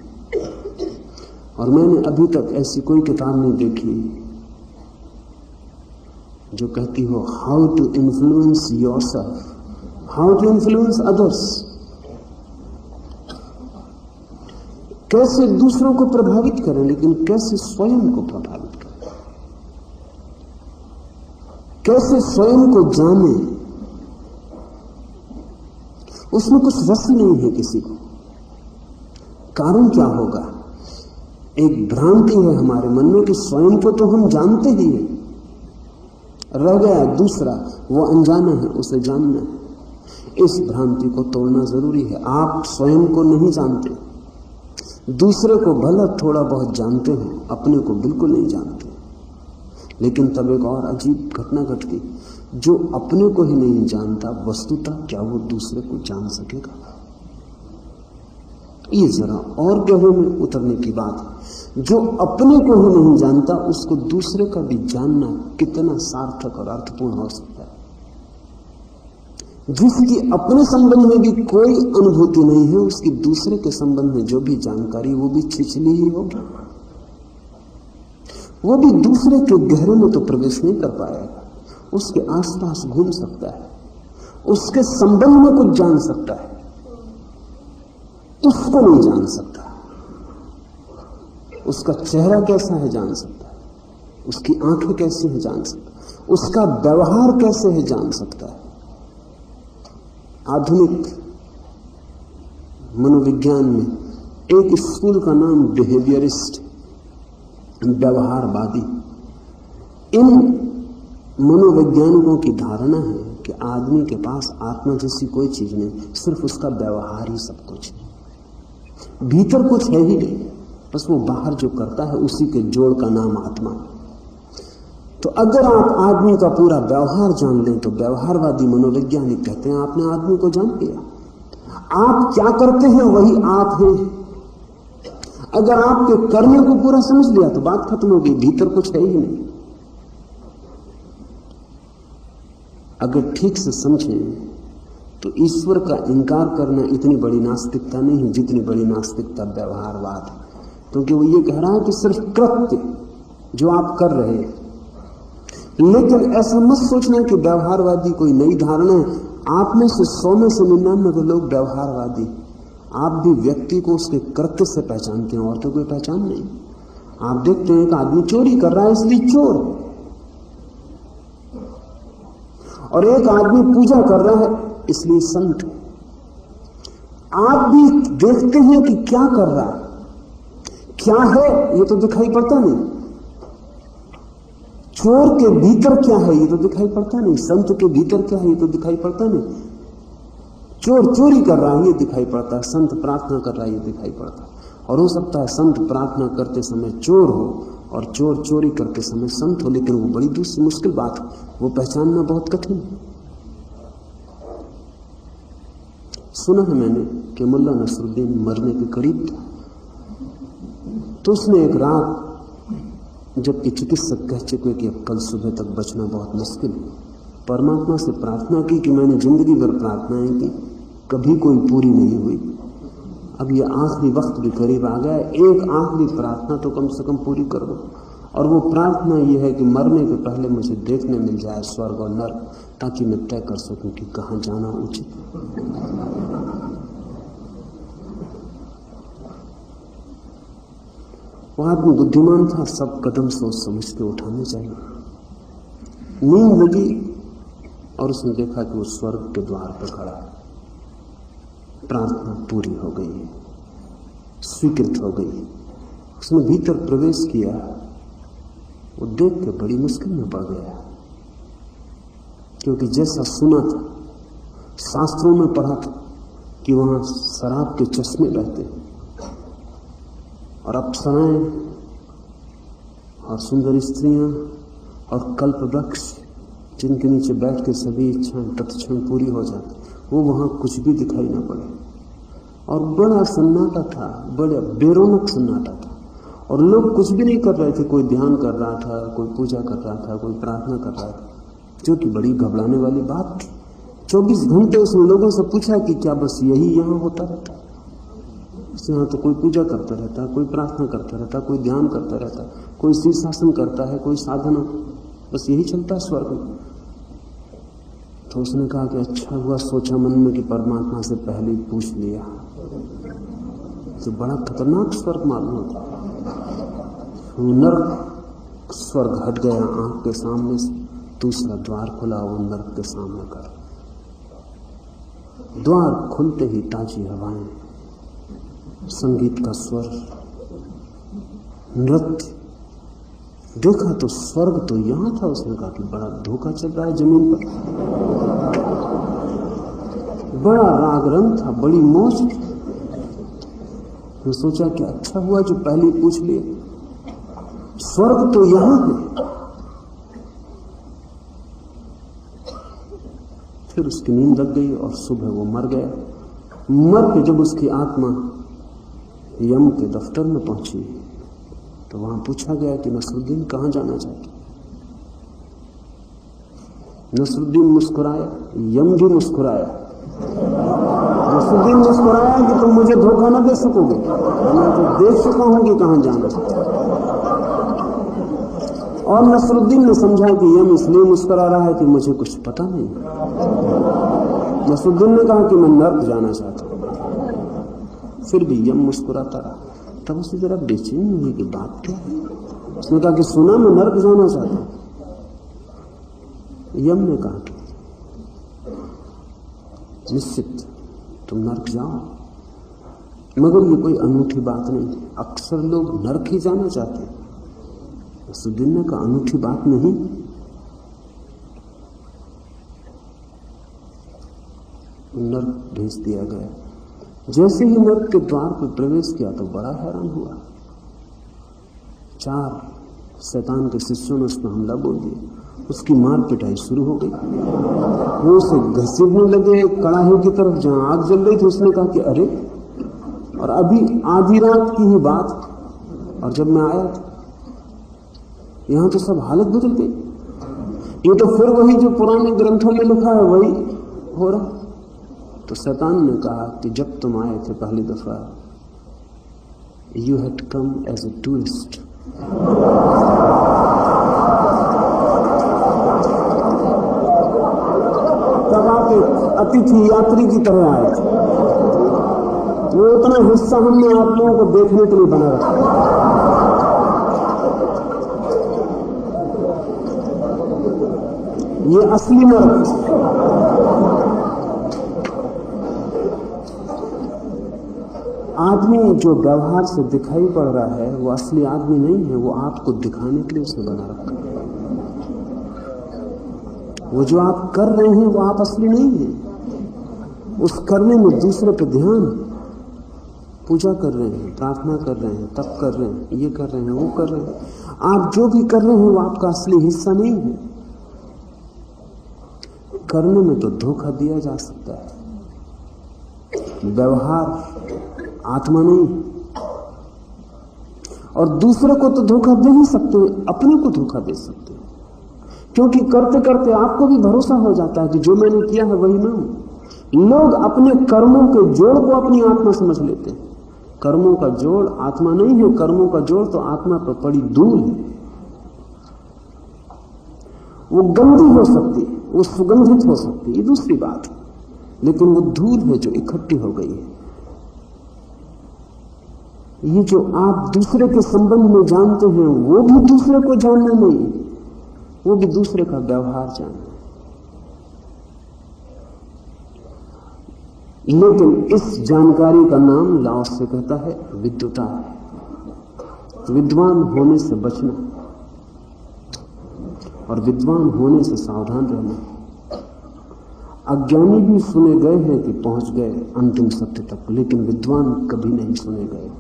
और मैंने अभी तक ऐसी कोई किताब नहीं देखी जो कहती हो how to influence yourself, how to influence others, कैसे दूसरों को प्रभावित करें, लेकिन कैसे स्वयं को प्रभावित करें, कैसे स्वयं को जाने। उसमें कुछ रस नहीं है किसी को। कारण क्या होगा? एक भ्रांति है हमारे मन में कि स्वयं को तो हम जानते ही हैं, रह गया दूसरा, वो अनजाना है, उसे जानना है। इस भ्रांति को तोड़ना जरूरी है। आप स्वयं को नहीं जानते, दूसरे को भला थोड़ा बहुत जानते हो, अपने को बिल्कुल नहीं जानते। लेकिन तब एक और अजीब घटना घटती, जो अपने को ही नहीं जानता वस्तुतः क्या वो दूसरे को जान सकेगा? ये जरा और गहरे में उतरने की बात है। जो अपने को ही नहीं जानता उसको दूसरे का भी जानना कितना सार्थक और अर्थपूर्ण हो सकता है। जिसकी अपने संबंध में भी कोई अनुभूति नहीं है, उसकी दूसरे के संबंध में जो भी जानकारी वो भी छिछली ही होगी। वो भी दूसरे के गहरे में तो प्रवेश नहीं कर पाएगा, उसके आसपास घूम सकता है, उसके संबंध में कुछ जान सकता है, उसको नहीं जान सकता। उसका चेहरा कैसा है जान सकता है, उसकी आंखें कैसी है जान सकता है, उसका व्यवहार कैसे है जान सकता है। आधुनिक मनोविज्ञान में एक स्कूल का नाम बिहेवियरिस्ट, व्यवहारवादी। इन मनोवैज्ञानिकों की धारणा है कि आदमी के पास आत्मा जैसी कोई चीज नहीं, सिर्फ उसका व्यवहार ही सब कुछ है, भीतर कुछ है ही नहीं, बस वो बाहर जो करता है उसी के जोड़ का नाम आत्मा। तो अगर आप आदमी का पूरा व्यवहार जान लें तो व्यवहारवादी मनोवैज्ञानिक कहते हैं आपने आदमी को जान लिया। आप क्या करते हैं वही आप हैं। अगर आपके करने को पूरा समझ लिया तो बात खत्म हो गई, भीतर कुछ है ही नहीं। अगर ठीक से समझें तो ईश्वर का इनकार करना इतनी बड़ी नास्तिकता नहीं है जितनी बड़ी नास्तिकता व्यवहारवाद है। क्योंकि वो ये कह रहा है कि सिर्फ कृत्य जो आप कर रहे हैं, लेकिन ऐसा मत सोचना कि व्यवहारवादी कोई नई धारणा है। आप में से 100 में से 99 लोग व्यवहारवादी। आप भी व्यक्ति को उसके कृत्य से पहचानते हैं और तो कोई पहचान नहीं। आप देखते हैं कि आदमी चोरी कर रहा है इसलिए चोर, और एक आदमी पूजा कर रहा है इसलिए संत। आप भी देखते हैं कि क्या कर रहा है, क्या है ये तो दिखाई पड़ता नहीं। चोर के भीतर क्या है ये तो दिखाई पड़ता नहीं, संत के भीतर क्या है ये तो दिखाई पड़ता नहीं। चोर चोरी कर रहा है ये दिखाई पड़ता है, संत प्रार्थना कर रहा है ये दिखाई पड़ता है। और हो सकता है संत प्रार्थना करते समय चोर हो और चोर चोरी करते समय संत हो, लेकिन वो बड़ी दूसरी मुश्किल बात है, वो पहचानना बहुत कठिन है। सुना है मैंने कि मुल्ला नसरुद्दीन मरने के करीब था, तो उसने एक रात जबकि चिकित्सक कह चुके कि अब कल सुबह तक बचना बहुत मुश्किल है, परमात्मा से प्रार्थना की कि मैंने जिंदगी भर प्रार्थनाएं की, कभी कोई पूरी नहीं हुई। अब ये आखिरी वक्त भी करीब आ गया, एक आखिरी प्रार्थना तो कम से कम पूरी कर दो। और वो प्रार्थना ये है कि मरने के पहले मुझे देखने मिल जाए स्वर्ग और नर्क, ताकि मैं तय कर सकूं कि कहां जाना उचित। वो आदमी बुद्धिमान था, सब कदम सोच समझ के उठाने चाहिए। नींद लगी और उसने देखा कि वो स्वर्ग के द्वार पर खड़ा है। प्रार्थना पूरी हो गई है, स्वीकृत हो गई। उसने भीतर प्रवेश किया, वो देख के बड़ी मुश्किल में पड़ गया, क्योंकि जैसा सुना था, शास्त्रों में पढ़ा था कि वहां शराब के चश्मे बहते हैं और अप्सराएं और सुंदर स्त्रियां और कल्प वृक्ष जिनके नीचे बैठ के सभी इच्छाएं तत्क्षण पूरी हो जाती, वो वहां कुछ भी दिखाई ना पड़े। और बड़ा सन्नाटा था, बड़ा बेरोनक सन्नाटा था, और लोग कुछ भी नहीं कर रहे थे। कोई ध्यान कर रहा था, कोई पूजा कर रहा था, कोई प्रार्थना कर रहा था, जो कि बड़ी घबराने वाली बात थी। 24 घंटे उसने लोगों से पूछा कि क्या बस यही यहाँ होता रहता? यहाँ तो कोई पूजा करता रहता है, कोई प्रार्थना करता रहता है, कोई ध्यान करता रहता है, कोई शीर्षासन करता है, कोई साधना, बस यही चलता है स्वर्ग में। तो उसने कहा कि अच्छा हुआ, सोचा मन में कि परमात्मा से पहले ही पूछ लिया, तो बड़ा खतरनाक स्वर्ग मालूम होता। नर्क स्वर्ग हट गया आंख के सामने से, दूसरा द्वार खुला, वो नर्क के सामने कर। द्वार खुलते ही ताजी हवाएं, संगीत का स्वर, नृत्य। देखा तो स्वर्ग तो यहां था। उसने कहा कि बड़ा धोखा चल रहा है जमीन पर। बड़ा राग रंग था, बड़ी मौज थी। मैं सोचा कि अच्छा हुआ जो पहले पूछ लिए, स्वर्ग तो यहां है। फिर उसकी नींद लग गई और सुबह वो मर गया। मर के जब उसकी आत्मा यम के दफ्तर में पहुंची तो वहां पूछा गया कि नसरुद्दीन कहां जाना चाहते? नसरुद्दीन मुस्कुराया, यम भी मुस्कुराया। नसरुद्दीन मुस्कुराया कि तुम मुझे धोखा न दे सकोगे, मैं तो देख चुका हूं कि कहां जाना चाहते। और नसरुद्दीन ने समझा कि यम इसलिए मुस्कुरा रहा है कि मुझे कुछ पता नहीं। नसरुद्दीन ने कहा कि मैं नर्क जाना चाहता हूं। फिर भी यम मुस्कुराता रहा। तब उसकी जरा बेचैनी हुई कि बात क्या है। उसने कहा कि सुना मैं नर्क जाना चाहता हूं। यम ने कहा कि निश्चित तुम नर्क जाओ, मगर ये कोई अनूठी बात नहीं, अक्सर लोग नर्क ही जाना चाहते हैं। नसरुद्दीन ने कहा अनूठी बात नहीं। नर्क भेज दिया गया। जैसे ही नर्क के द्वार पर प्रवेश किया तो बड़ा हैरान हुआ। 4 शैतान के शिष्यों ने उस पर हमला बोल दिया, उसकी मार पिटाई शुरू हो गई। वो उसे घसीटने लगे कड़ाही की तरफ जहां आग जल रही थी। उसने कहा कि अरे, और अभी आधी रात की ही बात, और जब मैं आया था यहां तो सब हालत बदल गई। ये तो फिर वही जो पुराने ग्रंथों में लिखा है वही हो रहा। तो शैतान ने कहा कि जब तुम आए थे पहली दफा, you had come as a tourist, तब आप एक अतिथि यात्री की तरह आए थे। वो उतना हिस्सा हमने आप लोगों को देखने के लिए बना रखा। ये असली नरक। आदमी जो व्यवहार से दिखाई पड़ रहा है वो असली आदमी नहीं है, वो आपको दिखाने के लिए उसने बना रखा है। वो जो आप कर रहे हैं वो आप असली नहीं है। उस करने में दूसरे पे ध्यान, पूजा कर रहे हैं, प्रार्थना कर रहे हैं, तप कर रहे हैं, ये कर रहे हैं, वो कर रहे हैं, आप जो भी कर रहे हैं वो आपका असली हिस्सा नहीं है। करने में तो धोखा दिया जा सकता है, व्यवहार आत्मा नहीं। और दूसरे को तो धोखा दे ही सकते हैं, अपने को धोखा दे सकते हैं, क्योंकि करते करते आपको भी भरोसा हो जाता है कि जो मैंने किया है वही मैं हूं। लोग अपने कर्मों के जोड़ को अपनी आत्मा समझ लेते हैं। कर्मों का जोड़ आत्मा नहीं है, कर्मों का जोड़ तो आत्मा पर पड़ी धूल है। वो गंदी हो सकती है, वो सुगंधित हो सकती है, ये दूसरी बात है, लेकिन वो धूल है जो इकट्ठी हो गई है। ये जो आप दूसरे के संबंध में जानते हैं वो भी दूसरे को जानना नहीं, वो भी दूसरे का व्यवहार जानना। लेकिन इस जानकारी का नाम लाओ से कहता है विद्वता है। विद्वान होने से बचना और विद्वान होने से सावधान रहना। अज्ञानी भी सुने गए हैं कि पहुंच गए अंतिम सत्य तक, लेकिन विद्वान कभी नहीं सुने गए।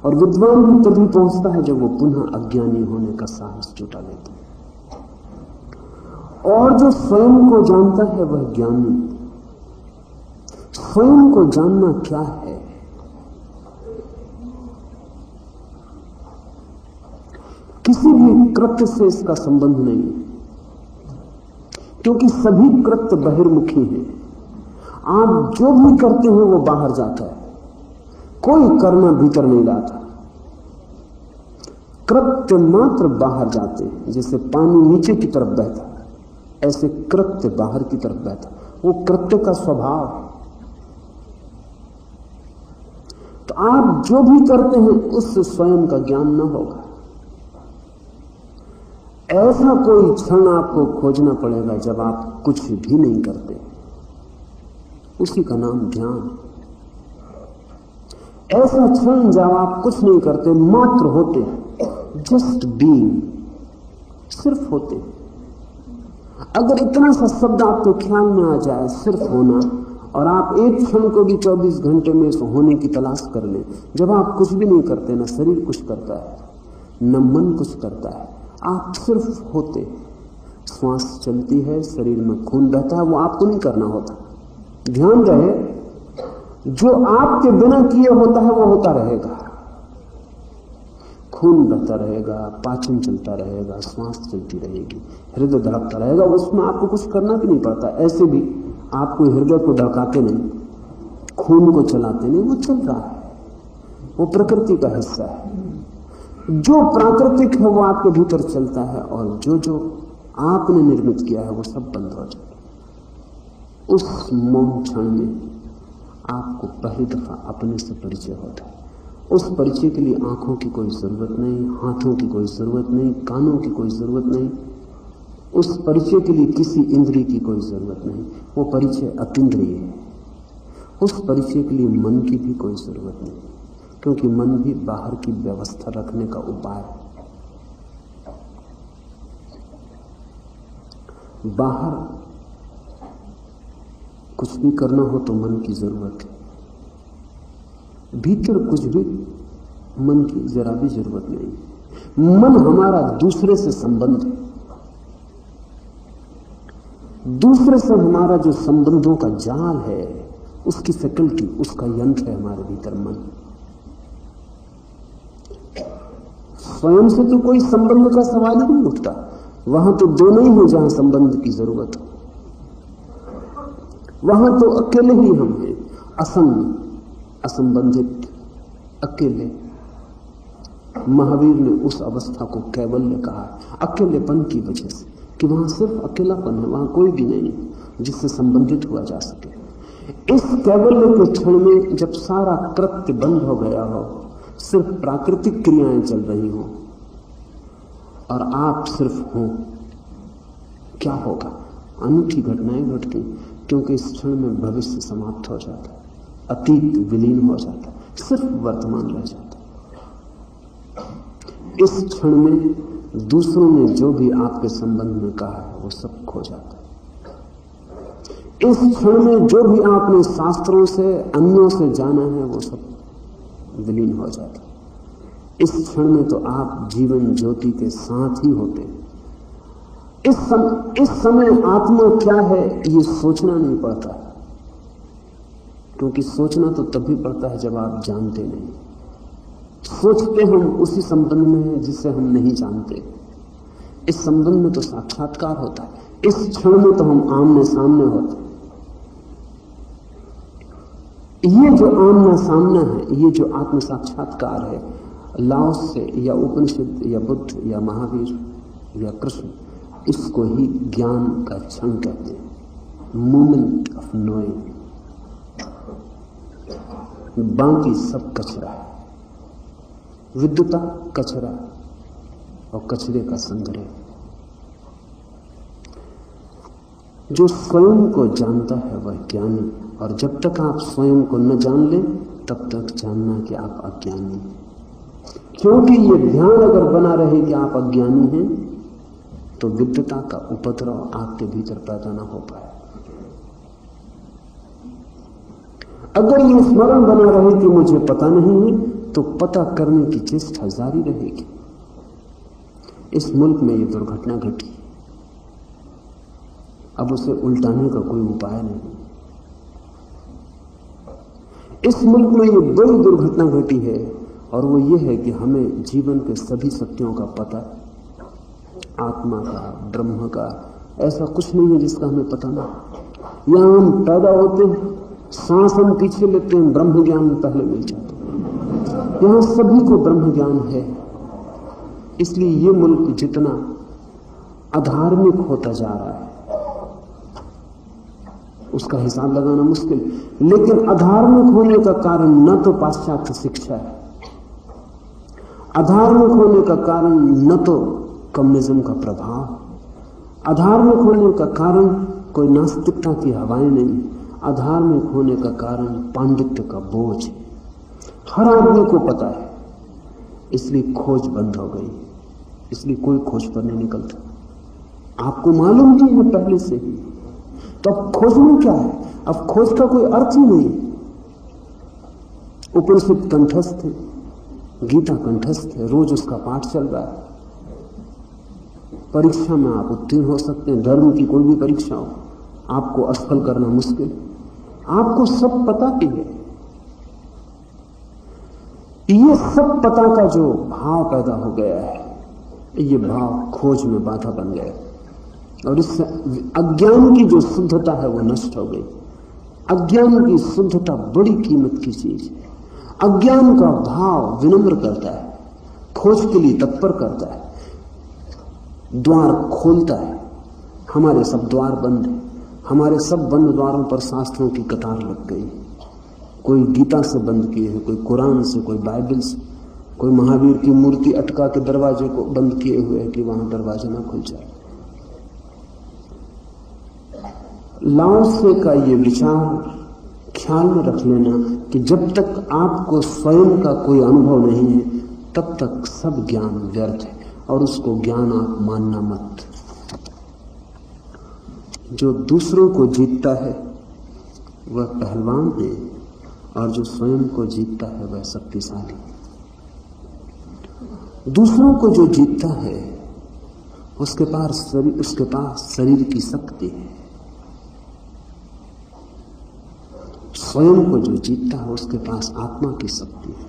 और विद्वान भी तभी पहुंचता है जब वो पुनः अज्ञानी होने का साहस जुटा लेता है। और जो स्वयं को जानता है वह ज्ञानी। स्वयं को जानना क्या है? किसी भी कृत्य से इसका संबंध नहीं है, क्योंकि सभी कृत्य बहिर्मुखी हैं। आप जो भी करते हैं वो बाहर जाता है, कोई करना भीतर नहीं लाता। कृत्य मात्र बाहर जाते हैं, जैसे पानी नीचे की तरफ बहता ऐसे कृत्य बाहर की तरफ बहता। वो कृत्य का स्वभाव है। तो आप जो भी करते हैं उससे स्वयं का ज्ञान न होगा। ऐसा कोई क्षण आपको खोजना पड़ेगा जब आप कुछ भी नहीं करते, उसी का नाम ध्यान। ऐसा क्षण जब आप कुछ नहीं करते, मात्र होते, जस्ट बीइंग, सिर्फ होते। अगर इतना सा शब्द आपके ख्याल में आ जाए, सिर्फ होना, और आप एक क्षण को भी 24 घंटे में इस होने की तलाश कर लें, जब आप कुछ भी नहीं करते, ना शरीर कुछ करता है, न मन कुछ करता है, आप सिर्फ होते। श्वास चलती है, शरीर में खून बहता है, वो आपको नहीं करना होता। ध्यान रहे, जो आपके बिना किए होता है वो होता रहेगा। खून बहता रहेगा, पाचन चलता रहेगा, श्वास चलती रहेगी, हृदय धड़कता रहेगा, उसमें आपको कुछ करना भी नहीं पड़ता। ऐसे भी आपको हृदय को धड़काते नहीं, खून को चलाते नहीं, वो चल रहा है, वो प्रकृति का हिस्सा है। जो प्राकृतिक है वो आपके भीतर चलता है, और जो जो आपने निर्मित किया है वो सब बंद हो जाता है। उस मौन क्षण में आपको पहली दफा अपने से परिचय होता है। उस परिचय के लिए आंखों की कोई जरूरत नहीं, हाथों की कोई जरूरत नहीं, कानों की कोई जरूरत नहीं। उस परिचय के लिए किसी इंद्रिय की कोई जरूरत नहीं, वो परिचय अतीन्द्रिय है। उस परिचय के लिए मन की भी कोई जरूरत नहीं, क्योंकि मन भी बाहर की व्यवस्था रखने का उपाय है। बाहर कुछ भी करना हो तो मन की जरूरत है, भीतर कुछ भी मन की जरा भी जरूरत नहीं। मन हमारा दूसरे से संबंध है, दूसरे से हमारा जो संबंधों का जाल है, उसकी फैकल्टी, उसका यंत्र है हमारे भीतर मन। स्वयं से तो कोई संबंध का सवाल ही नहीं उठता। वहां तो दोनों ही हैं जहां संबंध की जरूरत हो। वहां तो अकेले ही हम हैं, असंग, असंबंधित, अकेले। महावीर ने उस अवस्था को कैवल्य कहा, अकेलेपन की वजह से, कि वहां सिर्फ अकेलापन है, वहां कोई भी नहीं जिससे संबंधित हुआ जा सके। इस कैवल्य के क्षण में जब सारा कृत्य बंद हो गया हो, सिर्फ प्राकृतिक क्रियाएं चल रही हो और आप सिर्फ हो, क्या होगा? अनूठी घटनाएं घटती, क्योंकि इस क्षण में भविष्य समाप्त हो जाता है, अतीत विलीन हो जाता है, सिर्फ वर्तमान रह जाता है। इस क्षण में दूसरों ने जो भी आपके संबंध में कहा है वो सब खो जाता है। इस क्षण में जो भी आपने शास्त्रों से, अन्यों से जाना है वो सब विलीन हो जाता है। इस क्षण में तो आप जीवन ज्योति के साथ ही होते हैं। इस समय आत्मा क्या है ये सोचना नहीं पड़ता, क्योंकि सोचना तो तभी पड़ता है जब आप जानते नहीं। सोचते हम उसी संबंध में है जिसे हम नहीं जानते। इस संबंध में तो साक्षात्कार होता है, इस क्षण में तो हम आमने सामने होते हैं। ये जो आमना सामना है, ये जो आत्म साक्षात्कार है, लाओस से या उपनिषद या बुद्ध या महावीर या कृष्ण, इसको ही ज्ञान का क्षण कहते हैं, मोमेंट ऑफ नोइंग। बाकी सब कचरा है, विद्युता कचरा और कचरे का संग्रह। जो स्वयं को जानता है वह ज्ञानी, और जब तक आप स्वयं को न जान ले तब तक जानना कि आप अज्ञानी हैं। क्योंकि ये ध्यान अगर बना रहे कि आप अज्ञानी हैं तो विद्युता का उपद्रव आपके भीतर पैदा ना हो पाए। अगर ये स्मरण बना रहे कि मुझे पता नहीं है तो पता करने की चेष्टा जारी रहेगी। इस मुल्क में ये दुर्घटना घटी, अब उसे उल्टाने का कोई उपाय नहीं। इस मुल्क में ये बड़ी दुर्घटना घटी है, और वो ये है कि हमें जीवन के सभी सत्यों का पता, आत्मा का, ब्रह्म का, ऐसा कुछ नहीं है जिसका हमें पता ना। यहां हम पैदा होते हैं, सांस हम पीछे लेते हैं, ब्रह्म ज्ञान पहले मिल जाता है। यहां सभी को ब्रह्म ज्ञान है। इसलिए ये मुल्क जितना अधार्मिक होता जा रहा है उसका हिसाब लगाना मुश्किल, लेकिन अधार्मिक होने का कारण न तो पाश्चात्य शिक्षा है, अधार्मिक होने का कारण न तो कम्युनिज्म का प्रभाव, अधार्मिक होने का कारण कोई नास्तिकता की हवाएं नहीं, अधार्मिक होने का कारण पांडित्य का बोझ है। हर आदमी को पता है, इसलिए खोज बंद हो गई, इसलिए कोई खोज पर नहीं निकलता। आपको मालूम भी है पहले से ही, तो अब खोजना क्या है? अब खोज का कोई अर्थ ही नहीं। उपनिषद कंठस्थ है, गीता कंठस्थ है, रोज उसका पाठ चल रहा है। परीक्षा में आप उत्तीर्ण हो सकते हैं, धर्म की कोई भी परीक्षा हो, आपको असफल करना मुश्किल। आपको सब पता ही है। ये सब पता का जो भाव पैदा हो गया है, ये भाव खोज में बाधा बन गया, और इससे अज्ञान की जो शुद्धता है वो नष्ट हो गई। अज्ञान की शुद्धता बड़ी कीमत की चीज है। अज्ञान का भाव विनम्र करता है, खोज के लिए तत्पर करता है, द्वार खोलता है। हमारे सब द्वार बंद है, हमारे सब बंद द्वारों पर शास्त्रों की कतार लग गई। कोई गीता से बंद किए है, कोई कुरान से, कोई बाइबल से, कोई महावीर की मूर्ति अटका के दरवाजे को बंद किए हुए है कि वहां दरवाजा ना खुल जाए। लाओसे का ये विचार ख्याल में रख लेना कि जब तक आपको स्वयं का कोई अनुभव नहीं है तब तक सब ज्ञान व्यर्थ है, और उसको ज्ञान आप मानना मत। जो दूसरों को जीतता है वह पहलवान है, और जो स्वयं को जीतता है वह शक्तिशाली है। दूसरों को जो जीतता है उसके पास शरीर की शक्ति है। स्वयं को जो जीतता है उसके पास आत्मा की शक्ति है।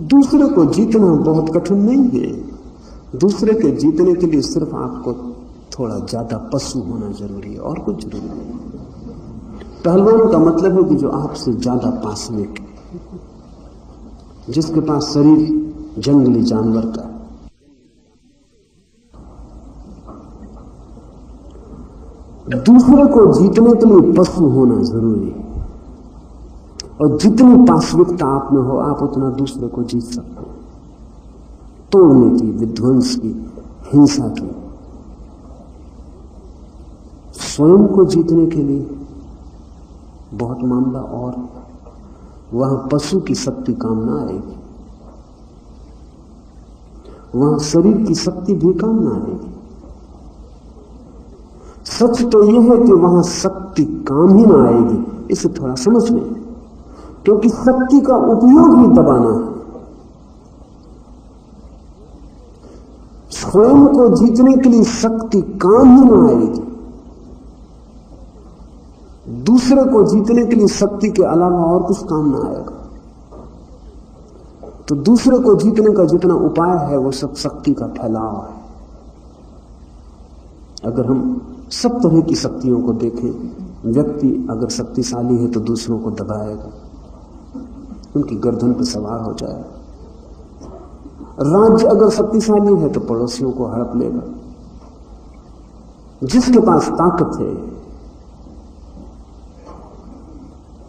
दूसरे को जीतना बहुत कठिन नहीं है। दूसरे के जीतने के लिए सिर्फ आपको थोड़ा ज्यादा पशु होना जरूरी है और कुछ जरूरी नहीं। पहलवान का मतलब है कि जो आपसे ज्यादा पासनिक, जिसके पास शरीर जंगली जानवर का है। दूसरे को जीतने के लिए पशु होना जरूरी है, और जितनी पाशविकता आप में हो आप उतना दूसरे को जीत सकते हो। तोड़ने की, विध्वंस की, हिंसा की। स्वयं को जीतने के लिए बहुत मामला और, वहां पशु की शक्ति काम ना आएगी, वहां शरीर की शक्ति भी काम ना आएगी। सच तो यह है कि वहां शक्ति काम ही ना आएगी, इसे थोड़ा समझ लें, क्योंकि शक्ति का उपयोग ही दबाना है। स्वयं को जीतने के लिए शक्ति काम ही ना आएगी। दूसरे को जीतने के लिए शक्ति के अलावा और कुछ काम ना आएगा। तो दूसरे को जीतने का जितना उपाय है वो सब शक्ति का फैलाव है। अगर हम सब तरह की शक्तियों को देखें, व्यक्ति अगर शक्तिशाली है तो दूसरों को दबाएगा, उनकी गर्दन पर सवार हो जाएगा। राज्य अगर शक्तिशाली है तो पड़ोसियों को हड़प लेगा। जिसके पास ताकत है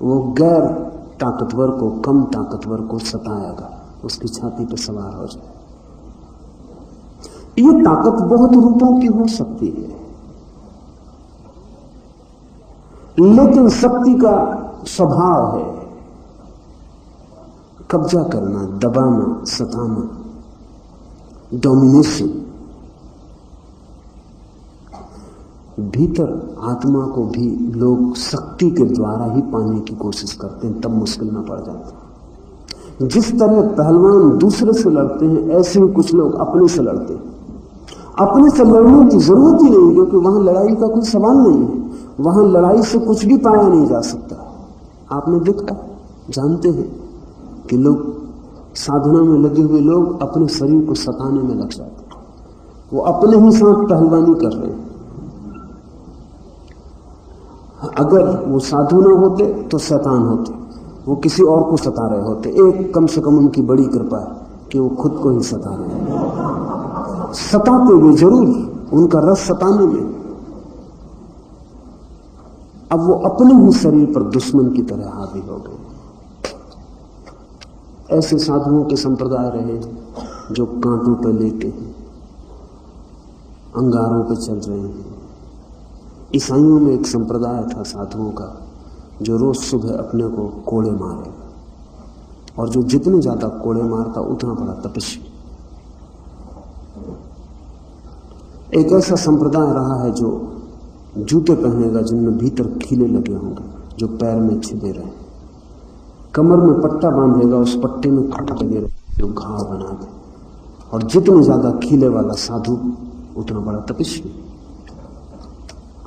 वो गैर ताकतवर को, कम ताकतवर को सताएगा, उसकी छाती पर सवार हो जाए। ये ताकत बहुत रूपों की हो सकती है, लेकिन शक्ति का स्वभाव है कब्जा करना, दबाना, सताना, डोमिनेशन। भीतर आत्मा को भी लोग शक्ति के द्वारा ही पाने की कोशिश करते हैं, तब मुश्किल में पड़ जाता है। जिस तरह पहलवान दूसरे से लड़ते हैं, ऐसे ही कुछ लोग अपने से लड़ते हैं। अपने से लड़ने की जरूरत ही नहीं, क्योंकि वहां लड़ाई का कोई सवाल नहीं है। वहां लड़ाई से कुछ भी पाया नहीं जा सकता। आपने देखा, जानते हैं कि लोग साधना में लगे हुए लोग अपने शरीर को सताने में लग जाते हैं। वो अपने ही साथ पहलवानी कर रहे हैं। अगर वो साधु न होते तो शैतान होते, वो किसी और को सता रहे होते। एक कम से कम उनकी बड़ी कृपा है कि वो खुद को ही सता रहे हैं। सताते हुए जरूर, उनका रस सताने में। अब वो अपने ही शरीर पर दुश्मन की तरह हावी हो गए। ऐसे साधुओं के संप्रदाय रहे जो कांटों पर लेटे हैं, अंगारों पर चल रहे हैं। ईसाइयों में एक संप्रदाय था साधुओं का, जो रोज सुबह अपने को कोड़े मारे, और जो जितने ज्यादा कोड़े मारता उतना बड़ा तपस्वी। एक ऐसा संप्रदाय रहा है जो जूते पहनेगा जिनमें भीतर खीले लगे होंगे, जो पैर में छिपे रहे। कमर में पट्टा बांधेगा, उस पट्टे में कांटे लगे रहे जो घाव बना दे। और जितने ज्यादा खीले वाला साधु उतना बड़ा तपस्वी।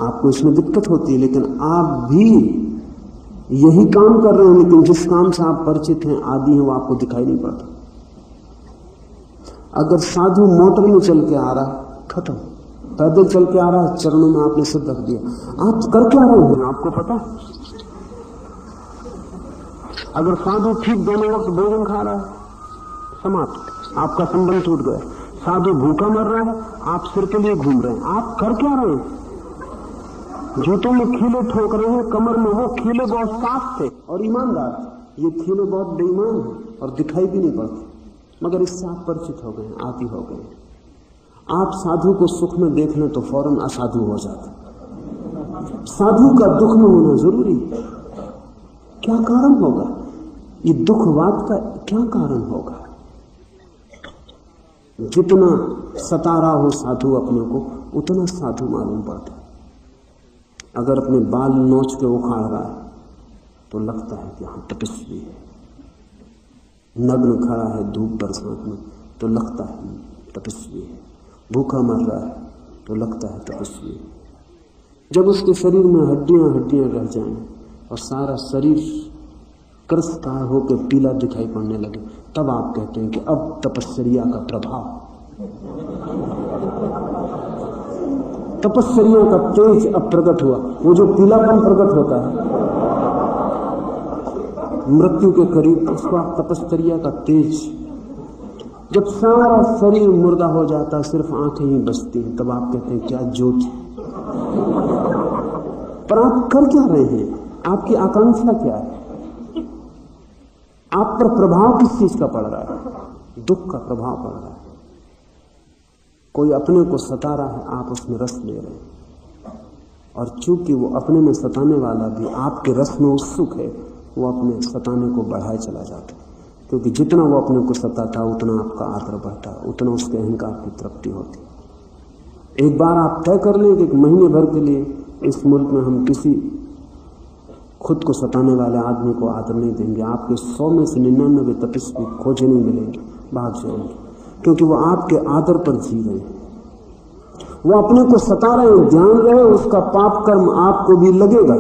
आपको इसमें दिक्कत होती है, लेकिन आप भी यही काम कर रहे हैं, लेकिन जिस काम से आप परिचित हैं, आदि हैं, वो आपको दिखाई नहीं पड़ता। अगर साधु मोटर में चल के आ रहा, खत्म। पैदल चल के आ रहा है, चरणों में आपने सिर रख दिया, आप कर क्या रहे हैं आपको पता? अगर साधु ठीक दोनों वक्त भोजन खा रहा है, समाप्त, आपका संबंध टूट गया। साधु भूखा मर रहा है, आप सिर के लिए घूम रहे हैं, आप कर क्या रहे हैं? जूतों में खीले ठोक रहे हैं, कमर में। वो खीले बहुत साफ थे और ईमानदार थे, ये खीले बहुत बेईमान हैं और दिखाई भी नहीं पड़ते। मगर इससे आप परिचित हो गए, आदी हो गए। आप साधु को सुख में देख लें तो फौरन असाधु हो जाते। साधु का दुख में होना जरूरी है। क्या कारण होगा? ये दुखवाद का क्या कारण होगा? जितना सता रहा हो साधु अपने को, उतना साधु मालूम पड़ता है। अगर अपने बाल नोच के उखाड़ रहा है तो लगता है कि हाँ तपस्वी है। नग्न खड़ा है धूप बरसात में तो लगता है तपस्वी है, भूखा मर रहा है तो लगता है तपस्वी है। जब उसके शरीर में हड्डियां हड्डियां रह जाएं और सारा शरीर कृष्णकार होकर पीला दिखाई पड़ने लगे, तब आप कहते हैं कि अब तपस्या का प्रभाव, तपस्या का तेज अब प्रकट हुआ। वो जो पीलापन प्रकट होता है मृत्यु के करीब, उसको आप तपस्या का तेज। जब सारा शरीर मुर्दा हो जाता है, सिर्फ आंखें ही बचती हैं, तब आप कहते हैं क्या ज्योति। पर आप कर क्या रहे हैं? आपकी आकांक्षा क्या है? आप पर प्रभाव किस चीज का पड़ रहा है? दुख का प्रभाव पड़ रहा है। कोई अपने को सता रहा है, आप उसमें रस ले रहे हैं, और चूंकि वो अपने में सताने वाला भी आपके रस में उत्सुक है, वो अपने सताने को बढ़ाए चला जाता है। क्योंकि जितना वो अपने को सताता उतना आपका आदर बढ़ता, उतना उसके अहंकार की तृप्ति होती। एक बार आप तय कर लें कि एक महीने भर के लिए इस मुल्क में हम किसी खुद को सताने वाले आदमी को आदर नहीं देंगे, आपके 100 में से 99 तपस्वी खोजे नहीं मिलेंगे, भाग जाएंगे, क्योंकि वो आपके आदर पर जी रहे हैं। वो अपने को सता रहे हैं, ध्यान रहे उसका पाप कर्म आपको भी लगेगा,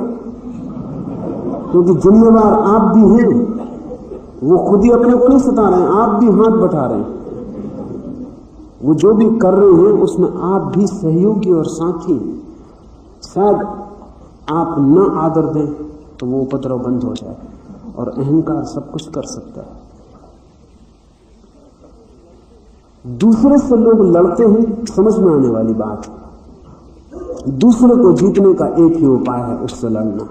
क्योंकि जिम्मेवार आप भी हैं। वो खुद ही अपने को नहीं सता रहे हैं, आप भी हाथ बटा रहे हैं। वो जो भी कर रहे हैं उसमें आप भी सहयोगी और साथी हैं। शायद आप न आदर दें तो वो उपद्रव बंद हो जाए, और अहंकार सब कुछ कर सकता है। दूसरे से लोग लड़ते हैं, समझ में आने वाली बात है। दूसरे को जीतने का एक ही उपाय है, उससे लड़ना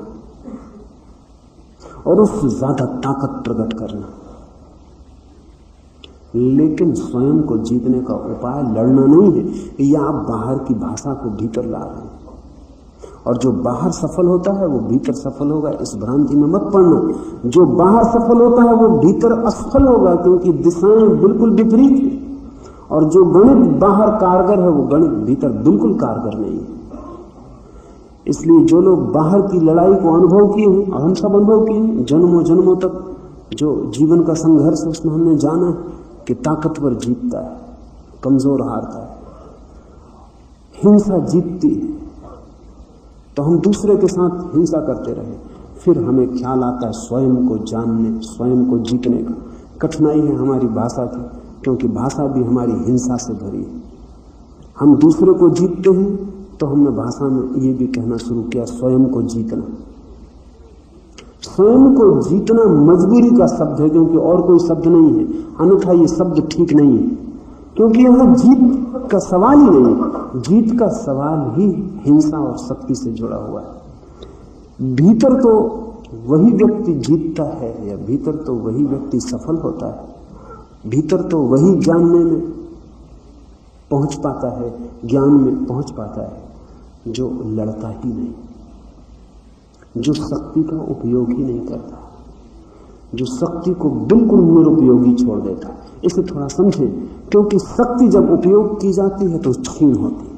और उससे ज्यादा ताकत प्रकट करना। लेकिन स्वयं को जीतने का उपाय लड़ना नहीं है। या आप बाहर की भाषा को भीतर ला रहे हैं, और जो बाहर सफल होता है वो भीतर सफल होगा, इस भ्रांति में मत पड़ना। जो बाहर सफल होता है वो भीतर असफल होगा, क्योंकि दिशाएं बिल्कुल विपरीत है। और जो गणित बाहर कारगर है वो गणित भीतर बिल्कुल कारगर नहीं है। इसलिए जो लोग बाहर की लड़ाई को अनुभव किए हैं, और हम सब अनुभव किए हैं, जन्मों जन्मों तक जो जीवन का संघर्ष, उसमें हमने जाना है कि ताकतवर जीतता है, कमजोर हारता है, हिंसा जीतती है। तो हम दूसरे के साथ हिंसा करते रहे, फिर हमें ख्याल आता है स्वयं को जानने, स्वयं को जीतने का। कठिनाई है हमारी भाषा की, क्योंकि भाषा भी हमारी हिंसा से भरी है। हम दूसरे को जीतते हैं तो हमने भाषा में ये भी कहना शुरू किया, स्वयं को जीतना। स्वयं को जीतना मजबूरी का शब्द है, क्योंकि और कोई शब्द नहीं है, अन्यथा ये शब्द ठीक नहीं है। क्योंकि यहां जीत का सवाल ही नहीं, जीत का सवाल ही हिंसा और शक्ति से जुड़ा हुआ है। भीतर तो वही व्यक्ति जीतता है, या भीतर तो वही व्यक्ति सफल होता है, भीतर तो वही जानने में पहुंच पाता है, ज्ञान में पहुंच पाता है, जो लड़ता ही नहीं, जो शक्ति का उपयोग ही नहीं करता, जो शक्ति को बिल्कुल निरुपयोगी छोड़ देता है। इसे थोड़ा समझें, क्योंकि शक्ति जब उपयोग की जाती है तो छीन होती है।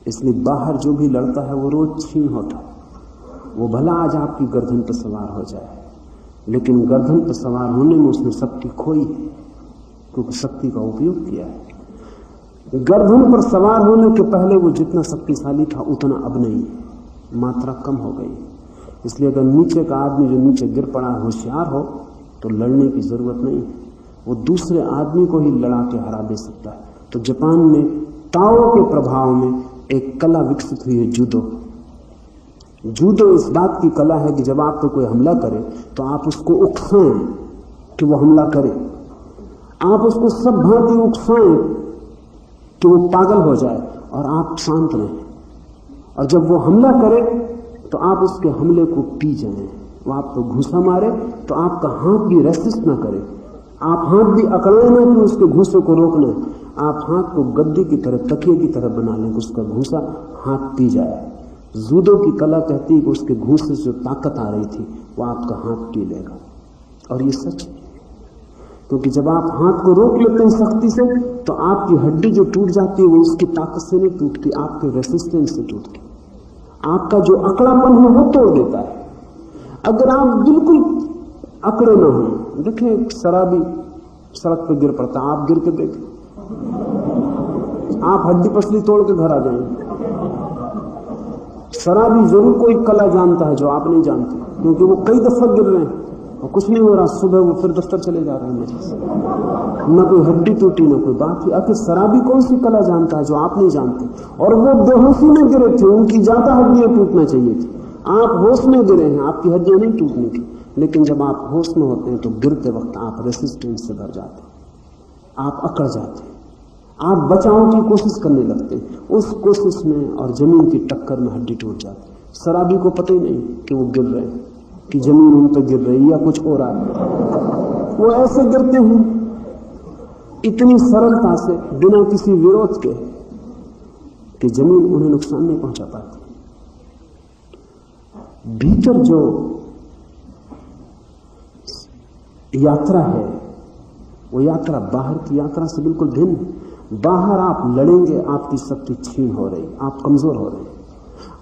इसलिए बाहर जो भी लड़ता है वो रोज छीन होता है। वो भला आज आपकी गर्दन पर सवार हो जाए, लेकिन गर्दन पर सवार होने में उसने शक्ति खोई है, क्योंकि शक्ति का उपयोग किया है। गर्दन पर सवार होने के पहले वो जितना शक्तिशाली था उतना अब नहीं है, मात्रा कम हो गई। इसलिए अगर नीचे का आदमी जो नीचे गिर पड़ा होशियार हो तो लड़ने की जरूरत नहीं है, वो दूसरे आदमी को ही लड़ा के हरा दे सकता है। तो जापान में ताओ के प्रभाव में एक कला विकसित हुई है, जूडो। जूडो इस बात की कला है कि जब आप पे कोई हमला करे तो आप उसको उकसाएं कि वो हमला करे, आप उसको सब भांति उकसाएं कि वो पागल हो जाए, और आप शांत रहें। और जब वो हमला करे तो आप उसके हमले को पी जाएं। वो आप तो घूसा मारे तो आपका हाथ भी रेसिस्ट ना करे, आप हाथ भी अकड़ाए ना कि उसके घूसे को रोकना, आप हाथ को गद्दी की तरह, तकिए की तरह बना लें कि उसका घूसा हाथ पी जाए। जूडो की कला कहती है कि उसके घूसे से जो ताकत आ रही थी वो आपका हाथ पी लेगा। और ये सच है, क्योंकि जब आप हाथ को रोक लेते हैं शक्ति से तो आपकी हड्डी जो टूट जाती है वो उसकी ताकत से नहीं टूटती, आपके रेसिस्टेंस से टूटती। आपका जो अकड़ापन है वो तोड़ देता है। अगर आप बिल्कुल अकड़े ना हो, देखिए शराबी सड़क पे गिर पड़ता, आप गिर के देखें, आप हड्डी पसली तोड़ के घर आ जाएंगे। शराबी जरूर कोई कला जानता है जो आप नहीं जानते, क्योंकि वो कई दफा गिर रहे हैं और कुछ नहीं हो रहा, सुबह वो फिर दफ्तर चले जा रहे हैं मेरे से, न कोई हड्डी टूटी न कोई बात। आखिर शराबी कौन सी कला जानता है जो आप नहीं जानते? और वो बेहोशी में गिरे थे, उनकी ज्यादा हड्डियां टूटना चाहिए थी। आप होश में गिरे हैं, आपकी हड्डियां नहीं टूटनी थी। लेकिन जब आप होश में होते हैं तो गिरते वक्त आप रेसिस्टेंस से भर जाते हैं, आप अकड़ जाते हैं, आप बचाव की कोशिश करने लगते हैं। उस कोशिश में और जमीन की टक्कर में हड्डी टूट जाती है। शराबी को पता ही नहीं कि वो गिर रहे हैं, कि जमीन उन पर गिर रही या कुछ हो रहा है। वो ऐसे गिरते हैं इतनी सरलता से, बिना किसी विरोध के, कि जमीन उन्हें नुकसान नहीं पहुंचा पाती। भीतर जो यात्रा है वो यात्रा बाहर की यात्रा से बिल्कुल भिन्न है। बाहर आप लड़ेंगे, आपकी शक्ति छीन हो रही, आप कमजोर हो रहे,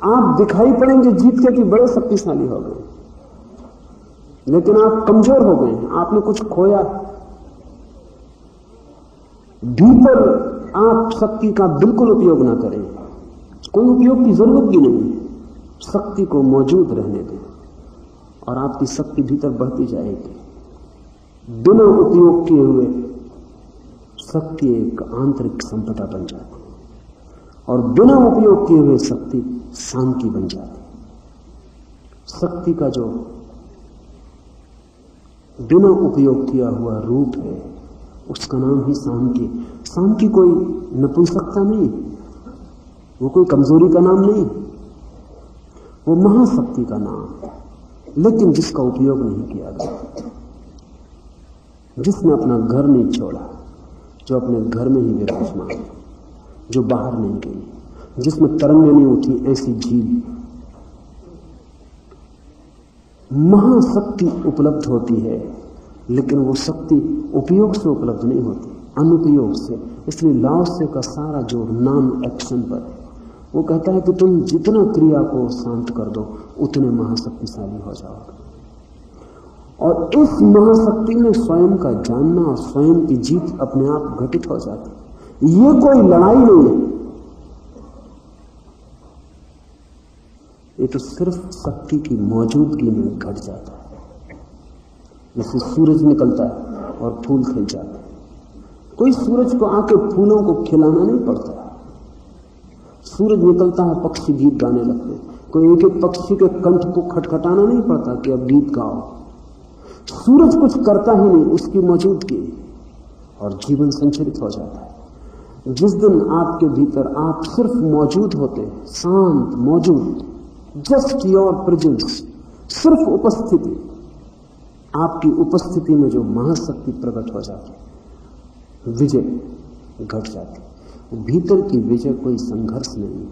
आप दिखाई पड़ेंगे जीत के कि बड़े शक्तिशाली हो गए, लेकिन आप कमजोर हो गए, आपने कुछ खोया। भीतर आप शक्ति का बिल्कुल उपयोग ना करें, कोई उपयोग की जरूरत भी नहीं, शक्ति को मौजूद रहने दें और आपकी शक्ति भीतर बढ़ती जाएगी। बिना उपयोग किए हुए शक्ति एक आंतरिक संपदा बन जाती है और बिना उपयोग किए हुए शक्ति शांति बन जाती है। शक्ति का जो बिना उपयोग किया हुआ रूप है उसका नाम ही शांति। शांति कोई नपुंसकता नहीं, वो कोई कमजोरी का नाम नहीं, वो महाशक्ति का नाम, लेकिन जिसका उपयोग नहीं किया गया, जिसने अपना घर नहीं छोड़ा, जो अपने घर में ही विराजमान, जो बाहर नहीं गई, जिसमें तरंगें नहीं उठी, ऐसी झील। महाशक्ति उपलब्ध होती है, लेकिन वो शक्ति उपयोग से उपलब्ध नहीं होती, अनुपयोग से। इसलिए लाओत्से का सारा जो नॉन एक्शन पर है, वो कहता है कि तुम जितना क्रिया को शांत कर दो उतने महाशक्तिशाली हो जाओगे। और इस महाशक्ति में स्वयं का जानना और स्वयं की जीत अपने आप घटित हो जाती। ये कोई लड़ाई नहीं है, ये तो सिर्फ शक्ति की मौजूदगी में घट जाता है। जैसे सूरज निकलता है और फूल खिल जाते हैं, कोई सूरज को आके फूलों को खिलाना नहीं पड़ता। सूरज निकलता है, पक्षी गीत गाने लगते हैं, कोई एक एक पक्षी के कंठ को खटखटाना नहीं पड़ता कि अब गीत गाओ। सूरज कुछ करता ही नहीं, उसकी मौजूदगी और जीवन संचरित हो जाता है। जिस दिन आपके भीतर आप सिर्फ मौजूद होते, शांत मौजूद, जस्ट योर प्रेजेंस, सिर्फ उपस्थिति, आपकी उपस्थिति में जो महाशक्ति प्रकट हो जाती है, विजय घट जाती। भीतर की विजय कोई संघर्ष नहीं,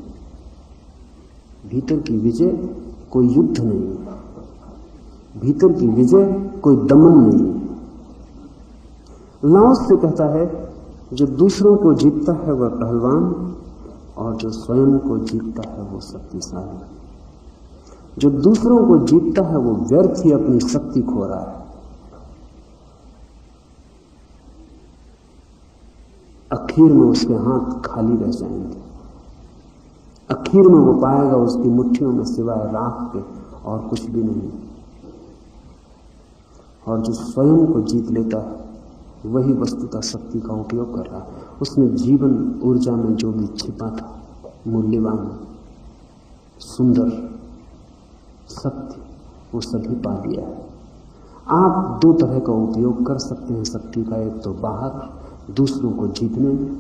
भीतर की विजय कोई युद्ध नहीं, भीतर की विजय कोई दमन नहीं। लाओत्से कहता है जो दूसरों को जीतता है वह पहलवान, और जो स्वयं को जीतता है वो शक्तिशाली। जो दूसरों को जीतता है वो व्यर्थ ही अपनी शक्ति खो रहा है। आखिर में उसके हाथ खाली रह जाएंगे, आखिर में वो पाएगा उसकी मुट्ठियों में सिवाय राख के और कुछ भी नहीं। और जो स्वयं को जीत लेता है वही वस्तुतः शक्ति का उपयोग कर रहा है। उसने जीवन ऊर्जा में जो भी छिपा था, मूल्यवान, सुंदर, सत्य, वो सभी पा लिया है। आप दो तरह का उपयोग कर सकते हैं शक्ति का, एक तो बाहर दूसरों को जीतने में,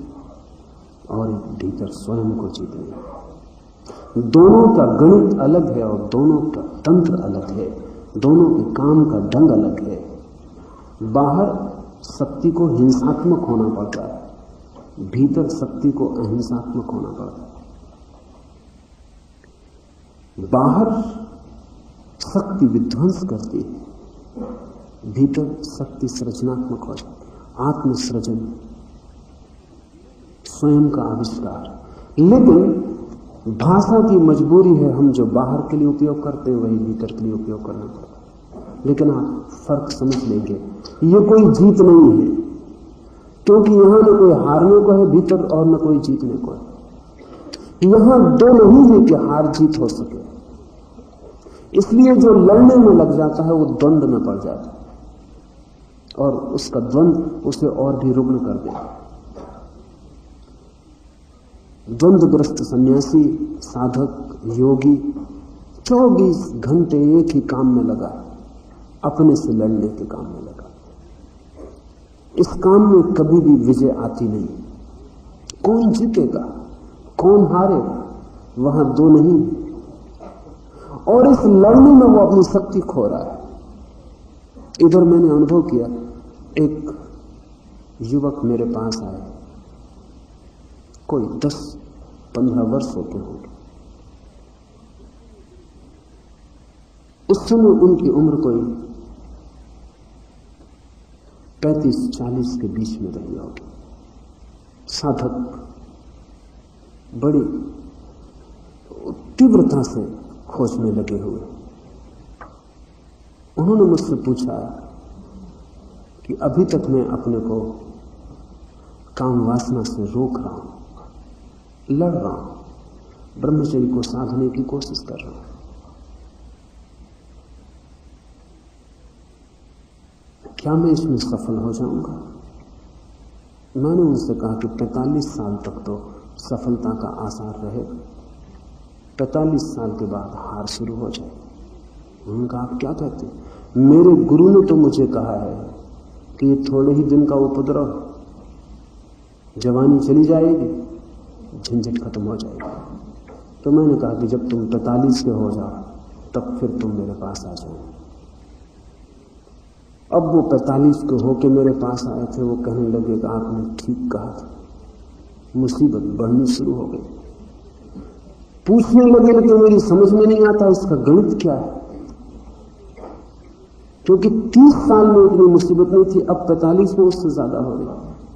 और एक भीतर स्वयं को जीतने में। दोनों का गणित अलग है और दोनों का तंत्र अलग है, दोनों के काम का ढंग अलग है। बाहर शक्ति को हिंसात्मक होना पड़ता है, भीतर शक्ति को अहिंसात्मक होना पड़ता है। बाहर शक्ति विध्वंस करती है, भीतर शक्ति सृजनात्मक हो जाती है, आत्मसृजन, स्वयं का आविष्कार। लेकिन भाषा की मजबूरी है, हम जो बाहर के लिए उपयोग करते हैं वही भीतर के लिए उपयोग करना पड़ता है। लेकिन आप फर्क समझ लेंगे। ये कोई जीत नहीं है, क्योंकि यहां न कोई हारने को है भीतर और न कोई जीतने को है। यहां दो नहीं है कि हार जीत हो सके। इसलिए जो लड़ने में लग जाता है वो द्वंद्व में पड़ जाता है, और उसका द्वंद्व उसे और भी रुग्ण कर देगा। द्वंद्वग्रस्त सन्यासी, साधक, योगी 24 घंटे एक ही काम में लगा, अपने से लड़ने के काम में लगा। इस काम में कभी भी विजय आती नहीं। कौन जीतेगा, कौन हारेगा, वहां दो नहीं। और इस लड़ने में वो अपनी शक्ति खो रहा है। इधर मैंने अनुभव किया, एक युवक मेरे पास आए, कोई 10-15 वर्ष होते होंगे। उस समय उनकी उम्र कोई 35-40 के बीच में रही होगी। साधक, बड़ी तीव्रता से खोज में लगे हुए। उन्होंने मुझसे पूछा कि अभी तक मैं अपने को काम वासना से रोक रहा हूं, लड़ रहा हूं, ब्रह्मचर्य को साधने की कोशिश कर रहा हूं। क्या मैं इसमें सफल हो जाऊंगा? मैंने उनसे कहा कि 45 साल तक तो सफलता का आसार रहेगा, 45 साल के बाद हार शुरू हो जाए। उन्होंने कहा, आप क्या कहते हैं? मेरे गुरु ने तो मुझे कहा है कि ये थोड़े ही दिन का उपद्रव, जवानी चली जाएगी, झंझट खत्म हो जाएगी। तो मैंने कहा कि जब तुम 45 के हो जाओ तब फिर तुम मेरे पास आ जाओ। अब वो 45 के होके मेरे पास आए थे। वो कहने लगे कि आपने ठीक कहा था, मुसीबत बढ़नी शुरू हो गई। पूछने लगे लेकिन मेरी समझ में नहीं आता इसका गणित क्या है, क्योंकि 30 साल में इतनी मुसीबत नहीं थी, अब 45 में उससे ज्यादा हो गई।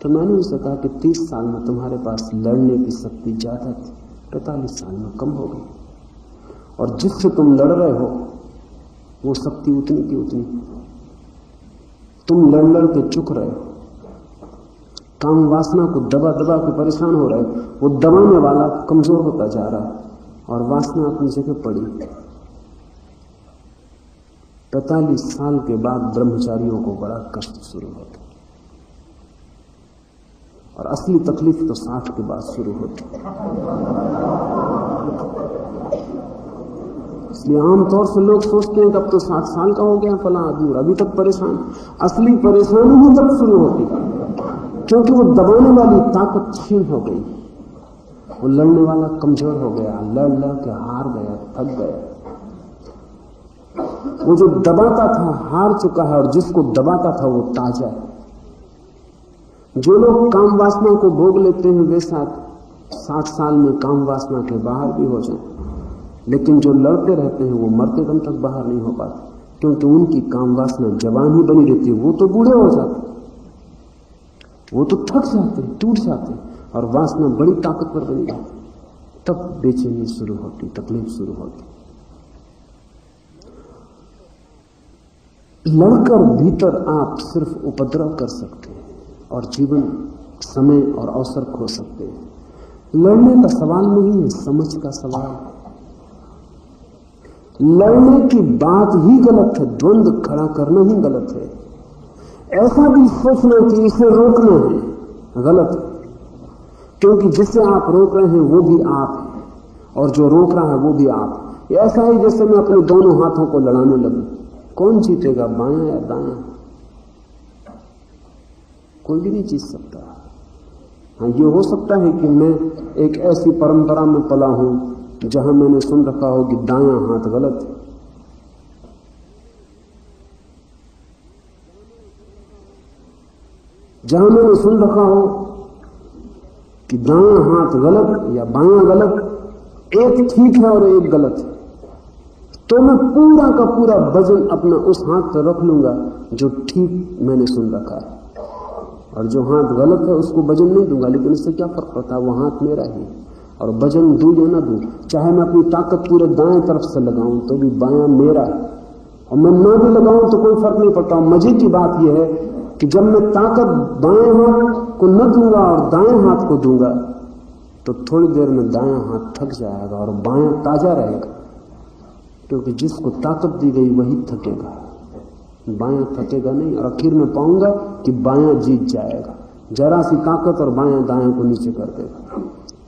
तो मैंने उनसे कहा कि 30 साल में तुम्हारे पास लड़ने की शक्ति ज्यादा थी, 45 साल में कम हो गई, और जिससे तुम लड़ रहे हो वो शक्ति उतनी की उतनी। तुम लड़ लड़ के चुक रहे हो, काम वासना को दबा दबा के परेशान हो रहे हो। वो दबाने वाला कमजोर होता जा रहा है और वासना अपनी जगह पड़ी। 45 साल के बाद ब्रह्मचारियों को बड़ा कष्ट शुरू होता है, और असली तकलीफ तो 60 के बाद शुरू होती है। इसलिए आमतौर से लोग सोचते हैं कि अब तो 60 साल का हो गया फला आदमी, अभी तक परेशान। असली परेशानी ही तब शुरू होती, क्योंकि वो दबाने वाली ताकत छीन हो गई, वो लड़ने वाला कमजोर हो गया, लड़ लड़ के हार गया, थक गया। वो जो दबाता था हार चुका है, और जिसको दबाता था वो ताजा है। जो लोग काम वासना को भोग लेते हैं वे 60 साल में काम वासना के बाहर भी हो जाए, लेकिन जो लड़ते रहते हैं वो मरते दम तक बाहर नहीं हो पाते, क्योंकि उनकी काम वासना जवान ही बनी रहती है। वो तो बूढ़े हो जाते, वो तो थक जाते, टूट जाते, और वासना बड़ी ताकतवर बनी जाती। तब बेचैनी शुरू होती, तकलीफ शुरू होती। लड़कर भीतर आप सिर्फ उपद्रव कर सकते हैं और जीवन, समय और अवसर खो सकते हैं। लड़ने का सवाल नहीं है, समझ का सवाल है। लड़ने की बात ही गलत है, द्वंद्व खड़ा करना ही गलत है। ऐसा भी सोचना कि इसे रोकना है गलत है, क्योंकि जिसे आप रोक रहे हैं वो भी आप है, और जो रोक रहा है वो भी आप है। ऐसा ही जैसे मैं अपने दोनों हाथों को लड़ाने लगूं, कौन जीतेगा, बायां या दायां? कोई भी नहीं जीत सकता। हाँ, ये हो सकता है कि मैं एक ऐसी परंपरा में पला हूं जहां मैंने सुन रखा हो कि दायां हाथ गलत है। जहां मैंने सुन रखा हो कि दायां हाथ गलत या बायां गलत, एक ठीक है और एक गलत है, तो मैं पूरा का पूरा वजन अपना उस हाथ पर रख लूंगा जो ठीक मैंने सुन रखा है, और जो हाथ गलत है उसको वजन नहीं दूंगा। लेकिन इससे क्या फर्क पड़ता है, वो हाथ मेरा ही, और वजन दूं या ना दूं, चाहे मैं अपनी ताकत पूरे दाएं तरफ से लगाऊं तो भी बायां मेरा है, और मैं ना भी लगाऊं तो कोई फर्क नहीं पड़ता। मजे की बात यह है कि जब मैं ताकत बाएं हाथ को न दूंगा और दाएं हाथ को दूंगा तो थोड़ी देर में दायां हाथ थक जाएगा और बायां ताजा रहेगा, क्योंकि जिसको ताकत दी गई वही थकेगा, बायां थकेगा नहीं। और आखिर में पाऊंगा कि बायां जीत जाएगा, जरा सी ताकत और बायां दायां को नीचे कर देगा।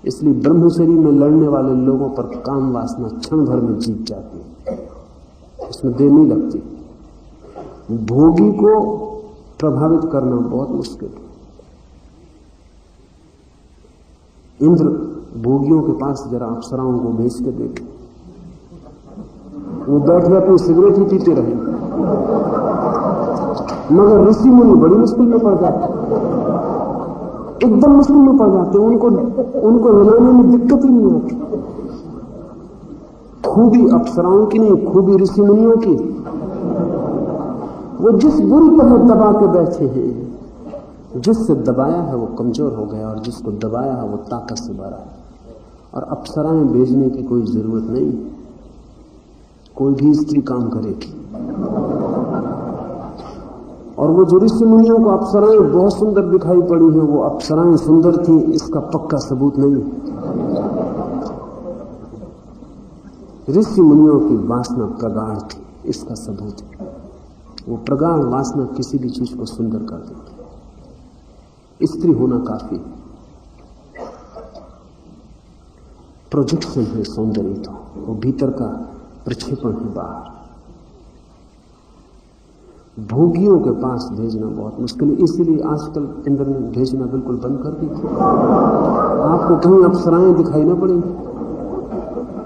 इसलिए ब्रह्मचर्य में लड़ने वाले लोगों पर काम वासना क्षण भर में जीत जाती है, इसमें देर नहीं लगती। भोगी को प्रभावित करना बहुत मुश्किल है। इंद्र भोगियों के पास जरा अप्सराओं को भेज के देखे, वो बैठ गए अपनी सिगरेट ही पीते रहे, मगर ऋषि मुनि बड़ी मुश्किल में पड़ जाते, एकदम मुश्किल में पड़ जाते। उनको हिलाने में दिक्कत ही नहीं आती। खूबी अप्सराओं की नहीं, खूबी ऋषि मुनियों की। वो जिस बुरी तरह दबा के बैठे हैं, जिससे दबाया है वो कमजोर हो गया और जिसको दबाया है वो ताकत से भरा है। और अप्सराएं भेजने की कोई जरूरत नहीं, कोई भी स्त्री काम करेगी। और वो जो ऋषि मुनियों को अप्सराएं बहुत सुंदर दिखाई पड़ी हैं, वो अप्सराएं सुंदर थी इसका पक्का सबूत नहीं। ऋषि मुनियों की वासना प्रगाढ़ थी, इसका सबूत है। वो प्रगाढ़ वासना किसी भी चीज को सुंदर कर देती। स्त्री होना काफी, प्रोजेक्शन है सौंदर्य, तो वो भीतर का प्रक्षेपण है बाहर। भोगियों के पास भेजना बहुत मुश्किल है, इसीलिए आजकल इंद्र ने भेजना बिल्कुल बंद कर दी। आपको कहीं अप्सराएं दिखाई ना पड़ेंगी,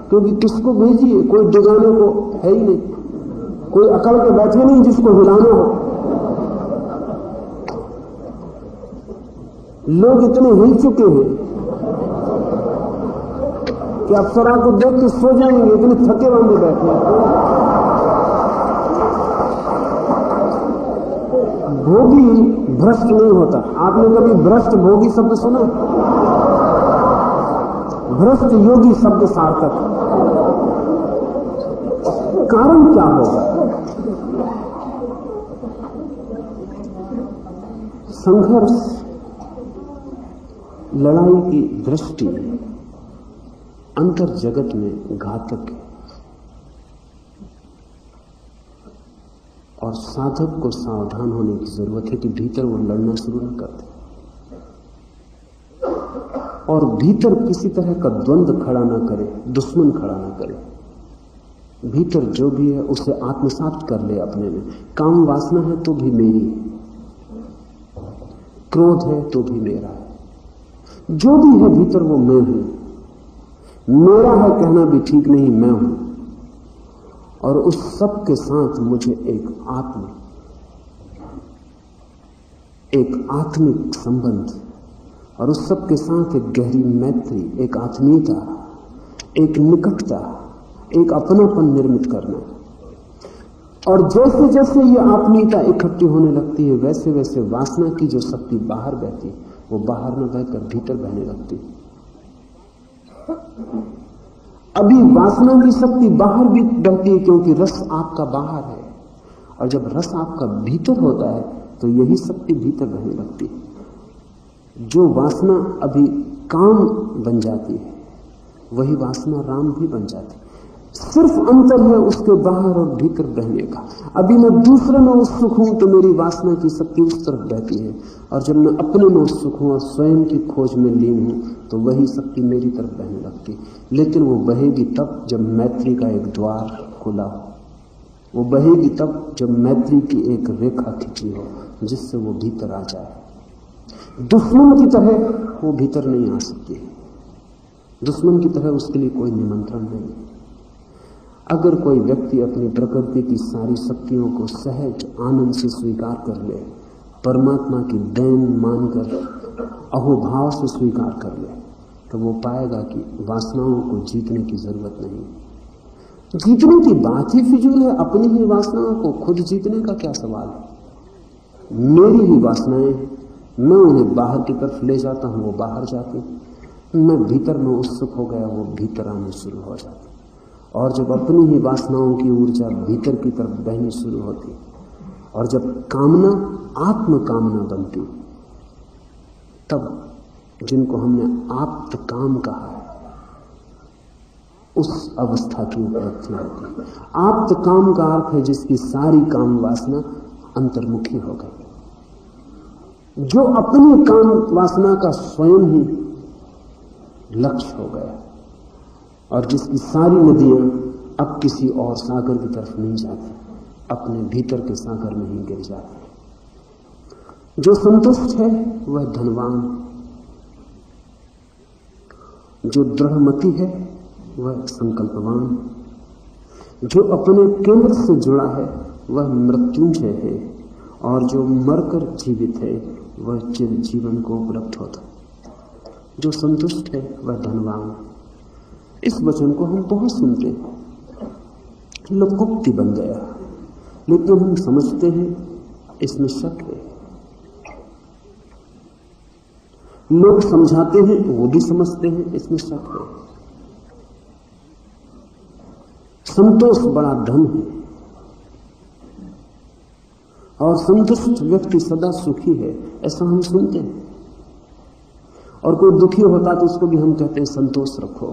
क्योंकि किसको भेजिए, कोई डिगाने को है ही नहीं, कोई अकड़ के बैठे नहीं जिसको हिलाना हो। लोग इतने हिल चुके हैं कि अप्सरा को देख के सो जाएंगे, इतने थके बंदे बैठे हैं। भोगी भ्रष्ट नहीं होता। आपने कभी भ्रष्ट भोगी शब्द सुना? भ्रष्ट योगी शब्द सार्थक। कारण क्या होगा? संघर्ष, लड़ाई की दृष्टि अंतर जगत में घातक है और साधक को सावधान होने की जरूरत है कि भीतर वो लड़ना शुरू न कर दे और भीतर किसी तरह का द्वंद्व खड़ा ना करे, दुश्मन खड़ा ना करे। भीतर जो भी है उसे आत्मसात कर ले अपने में। काम वासना है तो भी मेरी, क्रोध है तो भी मेरा है, जो भी है भीतर वो मैं हूं। मेरा है कहना भी ठीक नहीं, मैं हूं। और उस सब के साथ मुझे एक आत्मिक संबंध और उस सब के साथ एक गहरी मैत्री, एक आत्मीयता, एक निकटता, एक अपनापन निर्मित करना। और जैसे जैसे ये आत्मीयता इकट्ठी होने लगती है, वैसे वैसे वासना की जो शक्ति बाहर बहती है वो बाहर न बहकर भीतर बहने लगती है। अभी वासना की शक्ति बाहर भी बहती है क्योंकि रस आपका बाहर है, और जब रस आपका भीतर होता है तो यही शक्ति भीतर बहने लगती है। जो वासना अभी काम बन जाती है वही वासना राम भी बन जाती है। सिर्फ अंतर है उसके बाहर और भीतर बहने का। अभी मैं दूसरे में उत्सुक हूं तो मेरी वासना की शक्ति उस तरफ बहती है, और जब मैं अपने में उत्सुक हूं और स्वयं की खोज में लीन हूं तो वही शक्ति मेरी तरफ बहने लगती। लेकिन वो बहेगी तब जब मैत्री का एक द्वार खुला हो, वो बहेगी तब जब मैत्री की एक रेखा खिंची हो जिससे वो भीतर आ जाए। दुश्मन की तरह वो भीतर नहीं आ सकती, दुश्मन की तरह उसके लिए कोई निमंत्रण नहीं। अगर कोई व्यक्ति अपनी प्रकृति की सारी शक्तियों को सहज आनंद से स्वीकार कर ले, परमात्मा की देन मानकर अहोभाव से स्वीकार कर ले, तो वो पाएगा कि वासनाओं को जीतने की जरूरत नहीं। जीतने की बात ही फिजूल है। अपनी ही वासनाओं को खुद जीतने का क्या सवाल है? मेरी ही वासनाएं, मैं उन्हें बाहर की तरफ ले जाता हूं, वो बाहर जाते, मैं भीतर में उत्सुक हो गया, वो भीतर आने शुरू हो जाते। और जब अपनी ही वासनाओं की ऊर्जा भीतर की तरफ बहनी शुरू होती और जब कामना आत्म कामना बनती, तब जिनको हमने आप्त काम कहा है उस अवस्था की उपलब्धि होती है। आप्त काम का अर्थ है जिसकी सारी काम वासना अंतर्मुखी हो गई, जो अपनी काम वासना का स्वयं ही लक्ष्य हो गया और जिसकी सारी नदियां अब किसी और सागर की तरफ नहीं जाती, अपने भीतर के सागर में ही गिर जाती। जो संतुष्ट है वह धनवान, जो दृढ़मति है वह संकल्पवान, जो अपने केंद्र से जुड़ा है वह मृत्युंजय है और जो मरकर जीवित है वह चिर जीवन को उपलब्ध होता। जो संतुष्ट है वह धनवान। इस वचन को हम बहुत सुनते हैं, लोकोक्ति बन गया, लेकिन हम समझते हैं इसमें शक है। लोग समझाते हैं वो भी समझते हैं इसमें शक है। संतोष बड़ा धन है और संतुष्ट व्यक्ति सदा सुखी है, ऐसा हम सुनते हैं। और कोई दुखी होता तो उसको भी हम कहते हैं संतोष रखो,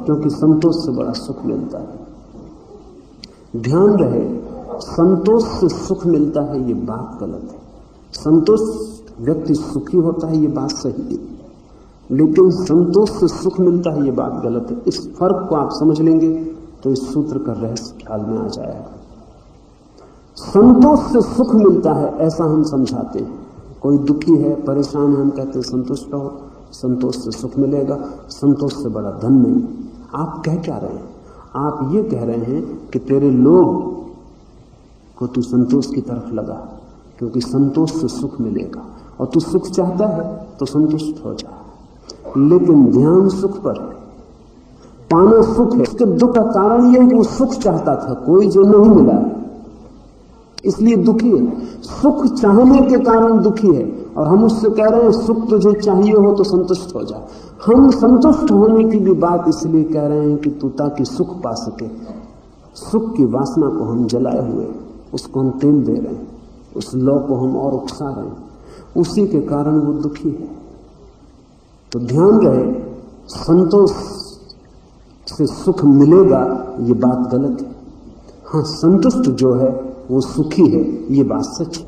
क्योंकि संतोष से बड़ा सुख मिलता है। ध्यान रहे, संतोष से सुख मिलता है ये बात गलत है। संतोष व्यक्ति सुखी होता है ये बात सही है, लेकिन संतोष से सुख मिलता है ये बात गलत है। इस फर्क को आप समझ लेंगे तो इस सूत्र का रहस्य ख्याल में आ जाएगा। संतोष से सुख मिलता है ऐसा हम समझाते हैं। कोई दुखी है, परेशान है, हम कहते हैं संतुष्ट रहो, संतोष से सुख मिलेगा। संतोष से बड़ा धन नहीं। आप कह क्या रहे हैं? आप ये कह रहे हैं कि तेरे लोभ को तू संतोष की तरफ लगा, क्योंकि संतोष से सुख मिलेगा और तू सुख चाहता है तो संतुष्ट हो जा। लेकिन ध्यान सुख पर है, पाना सुख है। उसके दुख का कारण यह है कि वो सुख चाहता था, कोई जो नहीं मिला इसलिए दुखी है। सुख चाहने के कारण दुखी है और हम उससे कह रहे हैं सुख तुझे चाहिए हो तो संतुष्ट हो जा। हम संतुष्ट होने की भी बात इसलिए कह रहे हैं कि तू ताकि सुख पा सके। सुख की वासना को हम जलाए हुए, उसको हम तेल दे रहे हैं, उस लौ को हम और उकसा रहे हैं, उसी के कारण वो दुखी है। तो ध्यान रहे, संतोष से सुख मिलेगा ये बात गलत है। हाँ, संतुष्ट जो है वो सुखी है ये बात सच है।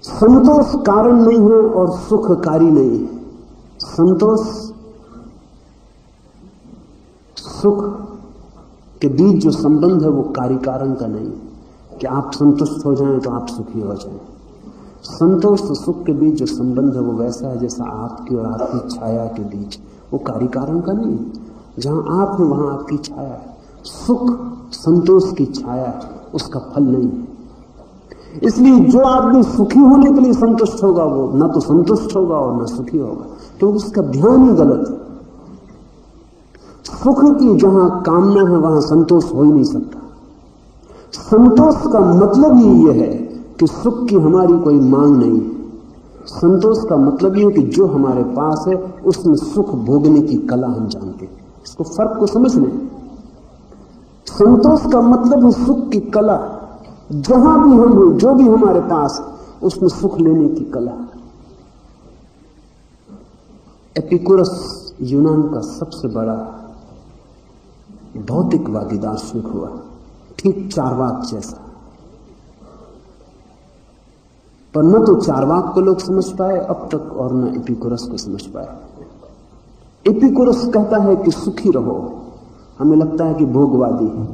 संतोष कारण नहीं है और सुखकारी नहीं है। संतोष सुख के बीच जो संबंध है वो कार्य कारण का नहीं है कि आप संतुष्ट हो जाएं तो आप सुखी हो जाएं। संतोष और सुख के बीच जो संबंध है वो वैसा है जैसा आपकी और आपकी छाया के बीच, वो कार्य कारण का नहीं है। जहां आप हैं वहां आपकी छाया है। सुख संतोष की छाया है, उसका फल नहीं है। इसलिए जो आदमी सुखी होने के लिए संतुष्ट होगा वो ना तो संतुष्ट होगा और ना सुखी होगा, क्योंकि उसका ध्यान ही गलत है। सुख की जहां कामना है वहां संतोष हो ही नहीं सकता। संतोष का मतलब ही यह है कि सुख की हमारी कोई मांग नहीं है। संतोष का मतलब यह है कि जो हमारे पास है उसमें सुख भोगने की कला हम जानते हैं। इसको फर्क को समझ लें। संतोष का मतलब है सुख की कला। जहां भी हम हो, जो भी हमारे पास, उसमें सुख लेने की कला। एपिकुरस यूनान का सबसे बड़ा भौतिकवादी दार्शनिक हुआ, ठीक चार्वाक जैसा। पर न तो चार्वाक को लोग समझ पाए अब तक और न एपिकुरस को समझ पाए। एपिकुरस कहता है कि सुखी रहो, हमें लगता है कि भोगवादी है,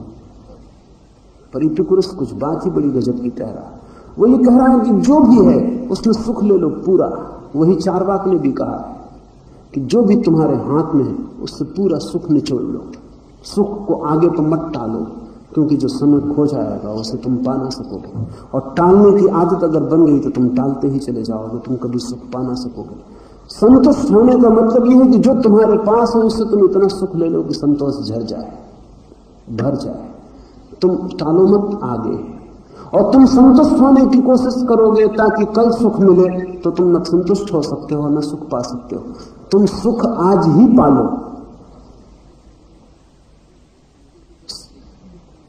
पर एपिकुरस कुछ बात ही बड़ी गजब की कह रहा है। वो ये कह रहा है कि जो भी है उसमें सुख ले लो पूरा। वही चार्वाक ने भी कहा है कि जो भी तुम्हारे हाथ में है उससे पूरा सुख निचोड़ लो, सुख को आगे तो मत टालो, क्योंकि जो समय खो जाएगा उसे तुम पा ना सकोगे। और टालने की आदत अगर बन गई तो तुम टालते ही चले जाओगे, तुम कभी सुख पा ना सकोगे। संतुष्ट होने का मतलब यह है कि जो तुम्हारे पास है उससे तुम इतना सुख ले लो कि संतोष झर जाए, भर जाए। तुम टालो मत आगे, और तुम संतुष्ट होने की कोशिश करोगे ताकि कल सुख मिले, तो तुम न संतुष्ट हो सकते हो न सुख पा सकते हो। तुम सुख आज ही पालो,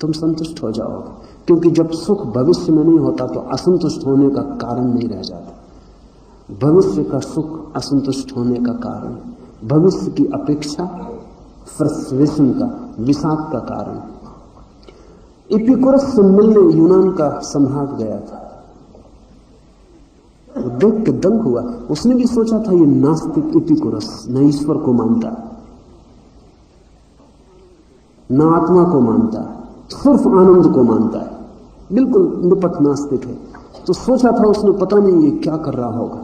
तुम संतुष्ट हो जाओगे। क्योंकि जब सुख भविष्य में नहीं होता तो असंतुष्ट होने का कारण नहीं रह जाता। भविष्य का सुख असंतुष्ट होने का कारण, भविष्य की अपेक्षा फ्रस्ट्रेशन का, विषाद का कारण। एपिकुरस से मिलने यूनान का सम्राट गया था, वो देख के दंग हुआ। उसने भी सोचा था ये नास्तिक एपिकुरस न ईश्वर को मानता, न आत्मा को मानता, सिर्फ आनंद को मानता है, बिल्कुल निपट नास्तिक है। तो सोचा था उसने पता नहीं ये क्या कर रहा होगा।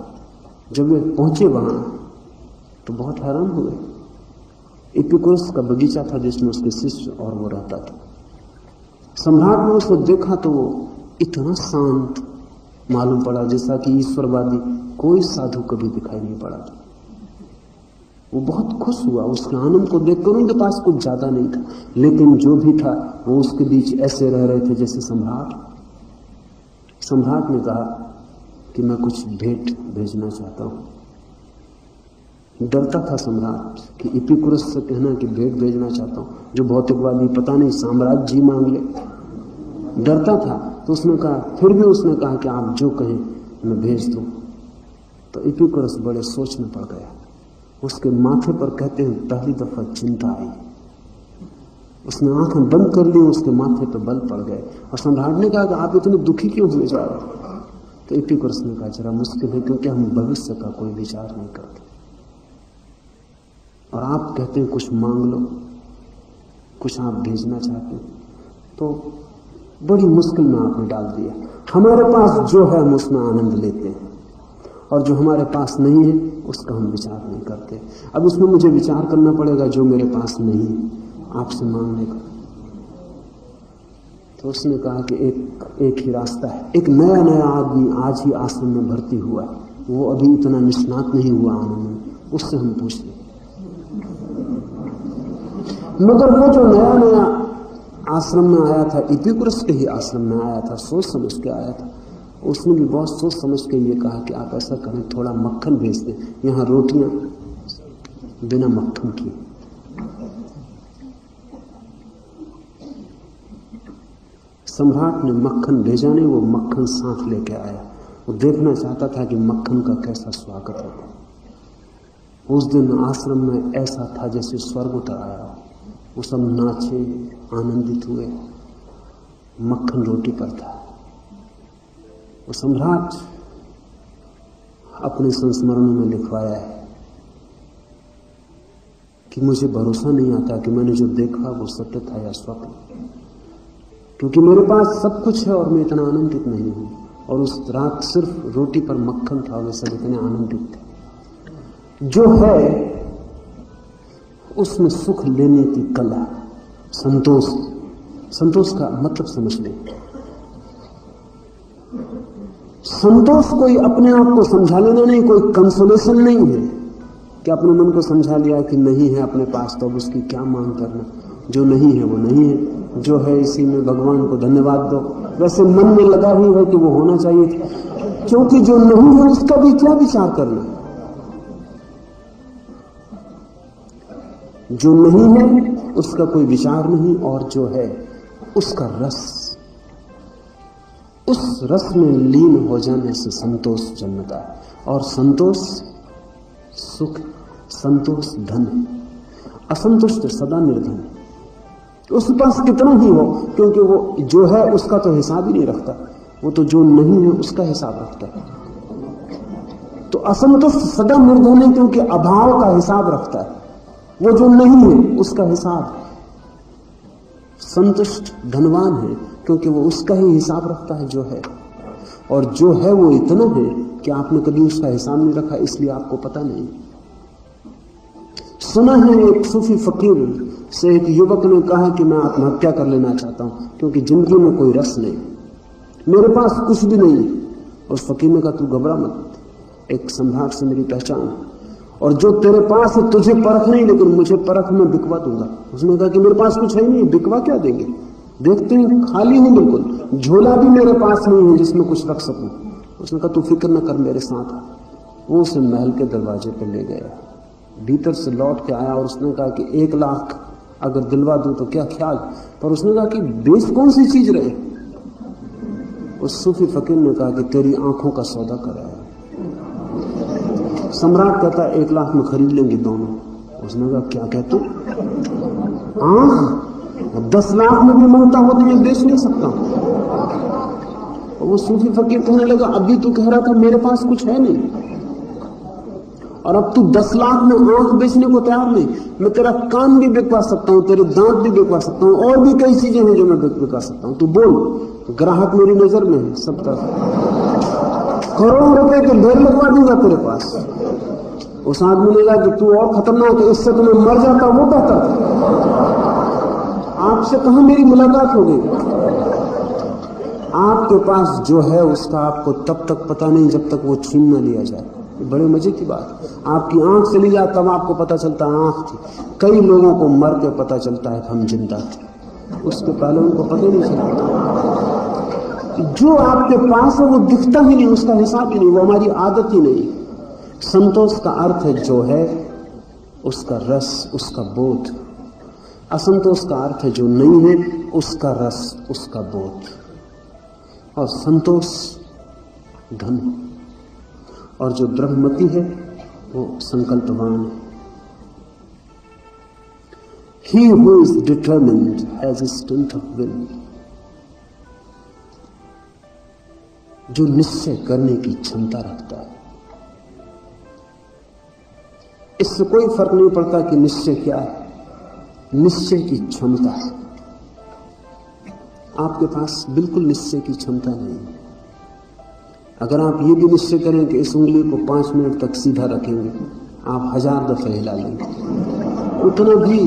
जब वे पहुंचे वहां तो बहुत हैरान हुए। एपिकुरस का बगीचा था जिसमें उसके शिष्य और वो रहता था। सम्राट ने उसे देखा तो वो इतना शांत मालूम पड़ा जैसा कि ईश्वरवादी कोई साधु कभी दिखाई नहीं पड़ा था। वो बहुत खुश हुआ उसके आनंद को देखकर। उनके पास कुछ ज्यादा नहीं था, लेकिन जो भी था वो उसके बीच ऐसे रह रहे थे जैसे सम्राट। सम्राट ने कहा कि मैं कुछ भेंट भेजना चाहता हूं। डरता था सम्राट कि एपिकुरस से कहना कि भेंट भेजना चाहता हूं, जो भौतिकवादी पता नहीं साम्राज्य जी मांग ले। डरता था तो उसने कहा, फिर भी उसने कहा कि आप जो कहें मैं भेज दूं। तो एपिकुरस बड़े सोच में पड़ गया। उसके माथे पर कहते हैं पहली दफा चिंता आई। उसने आंखें बंद कर ली, उसके माथे पर बल पड़ गए। और सम्राट ने कहा कि आप इतने दुखी क्यों हुए जा रहे? तो एपिकुरस ने कहा जरा मुश्किल है, क्योंकि हम भविष्य का कोई विचार नहीं करते, और आप कहते हैं कुछ मांग लो, कुछ आप भेजना चाहते हैं, तो बड़ी मुश्किल में आपने डाल दिया। हमारे पास जो है हम उसमें आनंद लेते हैं, और जो हमारे पास नहीं है उसका हम विचार नहीं करते। अब इसमें मुझे विचार करना पड़ेगा जो मेरे पास नहीं है आपसे मांगने का। तो उसने कहा कि एक ही रास्ता है। एक नया आदमी आज ही आश्रम में भर्ती हुआ है, वो अभी इतना निष्णात नहीं हुआ आनंद में, उससे हम पूछ लें। मगर वो जो नया आश्रम में आया था, एपिकुरस के ही आश्रम में आया था, सोच समझ के आया था, उसने भी बहुत सोच समझ के ये कहा कि आप ऐसा करें, थोड़ा मक्खन भेज दें, यहां रोटियां बिना मक्खन की। सम्राट ने मक्खन भेजा नहीं, वो मक्खन साथ लेके आया। वो देखना चाहता था कि मक्खन का कैसा स्वागत होगा। उस दिन आश्रम में ऐसा था जैसे स्वर्ग उतर आया हो। वो सब नाचे, आनंदित हुए। मक्खन रोटी पर था। वो सम्राट अपने संस्मरणों में लिखवाया है कि मुझे भरोसा नहीं आता कि मैंने जो देखा वो सत्य था या स्वप्न, क्योंकि मेरे पास सब कुछ है और मैं इतना आनंदित नहीं हूं। और उस रात सिर्फ रोटी पर मक्खन था, वे सब इतने आनंदित थे। जो है उसमें सुख लेने की कला, संतोष। संतोष का मतलब समझ लें। संतोष कोई अपने आप को समझा लेना नहीं, कोई कंसोलेशन नहीं है कि अपने मन को समझा लिया कि नहीं है अपने पास तो अब उसकी क्या मांग करना। जो नहीं है वो नहीं है, जो है इसी में भगवान को धन्यवाद दो। वैसे मन में लगा ही है कि वो होना चाहिए था, क्योंकि जो नहीं है उसका भी क्या विचार करना। जो नहीं है उसका कोई विचार नहीं, और जो है उसका रस, उस रस में लीन हो जाने से संतोष जन्मता है। और संतोष सुख, संतोष धन है। असंतुष्ट सदा निर्धन है। उसके पास कितना ही हो, क्योंकि वो जो है उसका तो हिसाब ही नहीं रखता, वो तो जो नहीं है उसका हिसाब रखता है। तो असंतुष्ट सदा निर्धन है, क्योंकि अभाव का हिसाब रखता है। वो जो नहीं है उसका हिसाब। संतुष्ट धनवान है, क्योंकि वो उसका ही हिसाब रखता है जो है। और जो है वो इतना है कि आपने कभी उसका हिसाब नहीं रखा, इसलिए आपको पता नहीं। सुना है एक सूफी फकीर से एक युवक ने कहा कि मैं आत्महत्या कर लेना चाहता हूं, क्योंकि जिंदगी में कोई रस नहीं, मेरे पास कुछ भी नहीं। उस फकीर ने कहा तू घबरा मत, एक सम्राट से मेरी पहचान है, और जो तेरे पास है तुझे परख नहीं, लेकिन मुझे परख में बिकवा दूंगा। उसने कहा कि मेरे पास कुछ है नहीं, बिकवा क्या देंगे, देखते हैं खाली हूं बिल्कुल, झोला भी मेरे पास नहीं है जिसमें कुछ रख सकूं। उसने कहा तू फिक्र न कर, मेरे साथ आ। वो उसे महल के दरवाजे पर ले गया, भीतर से लौट के आया और उसने कहा कि 1 लाख अगर दिलवा दूं तो क्या ख्याल। पर उसने कहा कि बेच कौन सी चीज रहे। उस सूफी फकीर ने कहा कि तेरी आंखों का सौदा कराया। सम्राट कहता 1 लाख में खरीद लेंगे दोनों। उसने कहा क्या कहते आंख 10 लाख में भी मांगता हो तो मैं बेच नहीं सकता। और वो सूफी फकीर कहने लगा अभी तू कह रहा था मेरे पास कुछ है नहीं, और अब तू 10 लाख में आंख बेचने को तैयार नहीं। मैं तेरा कान भी बिकवा सकता हूँ, तेरे दांत भी बिकवा सकता हूँ, और भी कई चीजें हैं जो मैं बिकवा सकता हूँ। तू बोल। ग्राहक मेरी नजर में है सब तरफ, करोड़ों रुपए के ढेर लगवा दूंगा तेरे पास। उस आदमी ने कहा कि तू और खतरनाक है, इससे तो मैं मर जाता वो बेहतर था। आपसे कहां मेरी मुलाकात हो गई। आपके पास जो है उसका आपको तब तक पता नहीं जब तक वो छीन न लिया जाए। बड़े मजे की बात, आपकी आंख चली जाए तब आपको पता चलता आंख थी। कई लोगों को मर के पता चलता है कि हम जिंदा थे, उसके पहले उनको पता नहीं चलता। जो आपके पास है वो दिखता ही नहीं, उसका हिसाब ही नहीं, वो हमारी आदत ही नहीं। संतोष का अर्थ है जो है उसका रस, उसका बोध। असंतोष का अर्थ है जो नहीं है उसका रस, उसका बोध। और संतोष धन, और जो ब्रह्मति है वो संकल्पवान है। He who is determined has a strength of will, जो निश्चय करने की क्षमता रखता है। इससे कोई फर्क नहीं पड़ता कि निश्चय क्या है, निश्चय की क्षमता है। आपके पास बिल्कुल निश्चय की क्षमता नहीं है। अगर आप ये भी निश्चय करें कि इस उंगली को 5 मिनट तक सीधा रखेंगे, आप 1000 दफे हिला लेंगे। उतना भी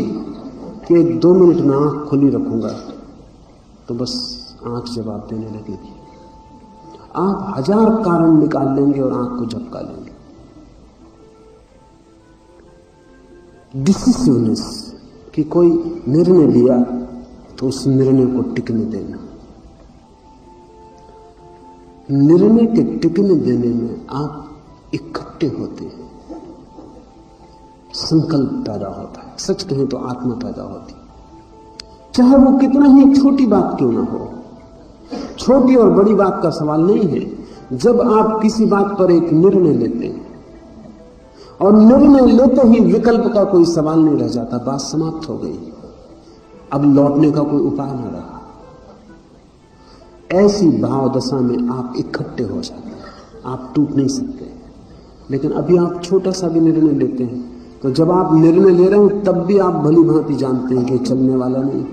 कि 2 मिनट में आंख खुली रखूंगा तो बस आंख जवाब देने लगेगी। आप 1000 कारण निकाल लेंगे और आंख को झपका लेंगे। डिसिसिवनेस कि कोई निर्णय लिया तो उस निर्णय को टिकने देना। निर्णय के टिकने देने में आप इकट्ठे होते हैं, संकल्प पैदा होता है। सच कहें तो आत्मा पैदा होती, चाहे वो कितना ही छोटी बात क्यों ना हो। छोटी और बड़ी बात का सवाल नहीं है। जब आप किसी बात पर एक निर्णय लेते हैं और निर्णय लेते ही विकल्प का कोई सवाल नहीं रह जाता, बात समाप्त हो गई, अब लौटने का कोई उपाय न रहा। ऐसी भाव दशा में आप इकट्ठे हो जाते हैं, आप टूट नहीं सकते। लेकिन अभी आप छोटा सा भी निर्णय लेते हैं तो जब आप निर्णय ले रहे हैं तब भी आप भली भांति जानते हैं कि चलने वाला नहीं।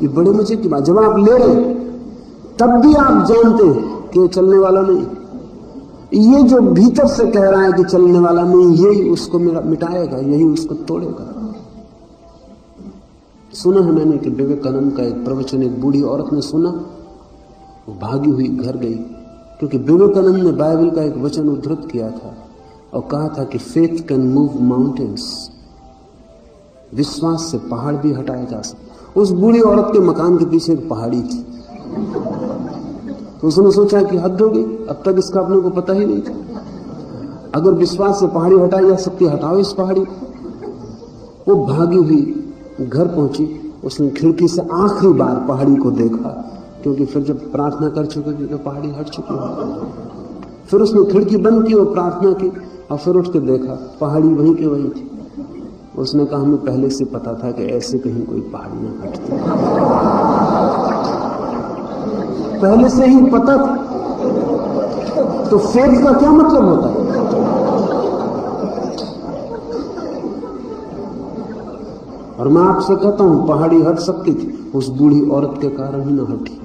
ये बड़े मजे की बात, जब आप ले रहे हैं तब भी आप जानते हैं कि चलने वाला नहीं। ये जो भीतर से कह रहा है कि चलने वाला नहीं, यही उसको मिटाएगा, यही उसको तोड़ेगा। सुना है मैंने कि विवेकानंद का एक प्रवचन एक बूढ़ी औरत ने सुना, वो भागी हुई घर गई, क्योंकि विवेकानंद ने बाइबल का एक वचन उद्धृत किया था और कहा था कि फेथ कैन मूव माउंटेन्स, विश्वास से पहाड़ भी हटाया जा सकता। उस बूढ़ी औरत के मकान के पीछे एक पहाड़ी थी, तो उसने सोचा कि हद हो गई, अब तक इसका अपने को पता ही नहीं था। अगर विश्वास से पहाड़ी हटाई जा सकती, हटाओ इस पहाड़ी। वो भागी हुई घर पहुंची, उसने खिड़की से आखिरी बार पहाड़ी को देखा, क्योंकि फिर जब प्रार्थना कर चुके थे तो पहाड़ी हट चुकी है। फिर उसने खिड़की बंद की और प्रार्थना की और फिर उठ के देखा पहाड़ी वहीं के वहीं थी। उसने कहा हमें पहले से पता था कि ऐसे कहीं कोई पहाड़ी ना हटती, पहले से ही पता था। तो फेथ का क्या मतलब होता है? और मैं आपसे कहता हूं पहाड़ी हट सकती थी, उस बूढ़ी औरत के कारण ही ना हटी।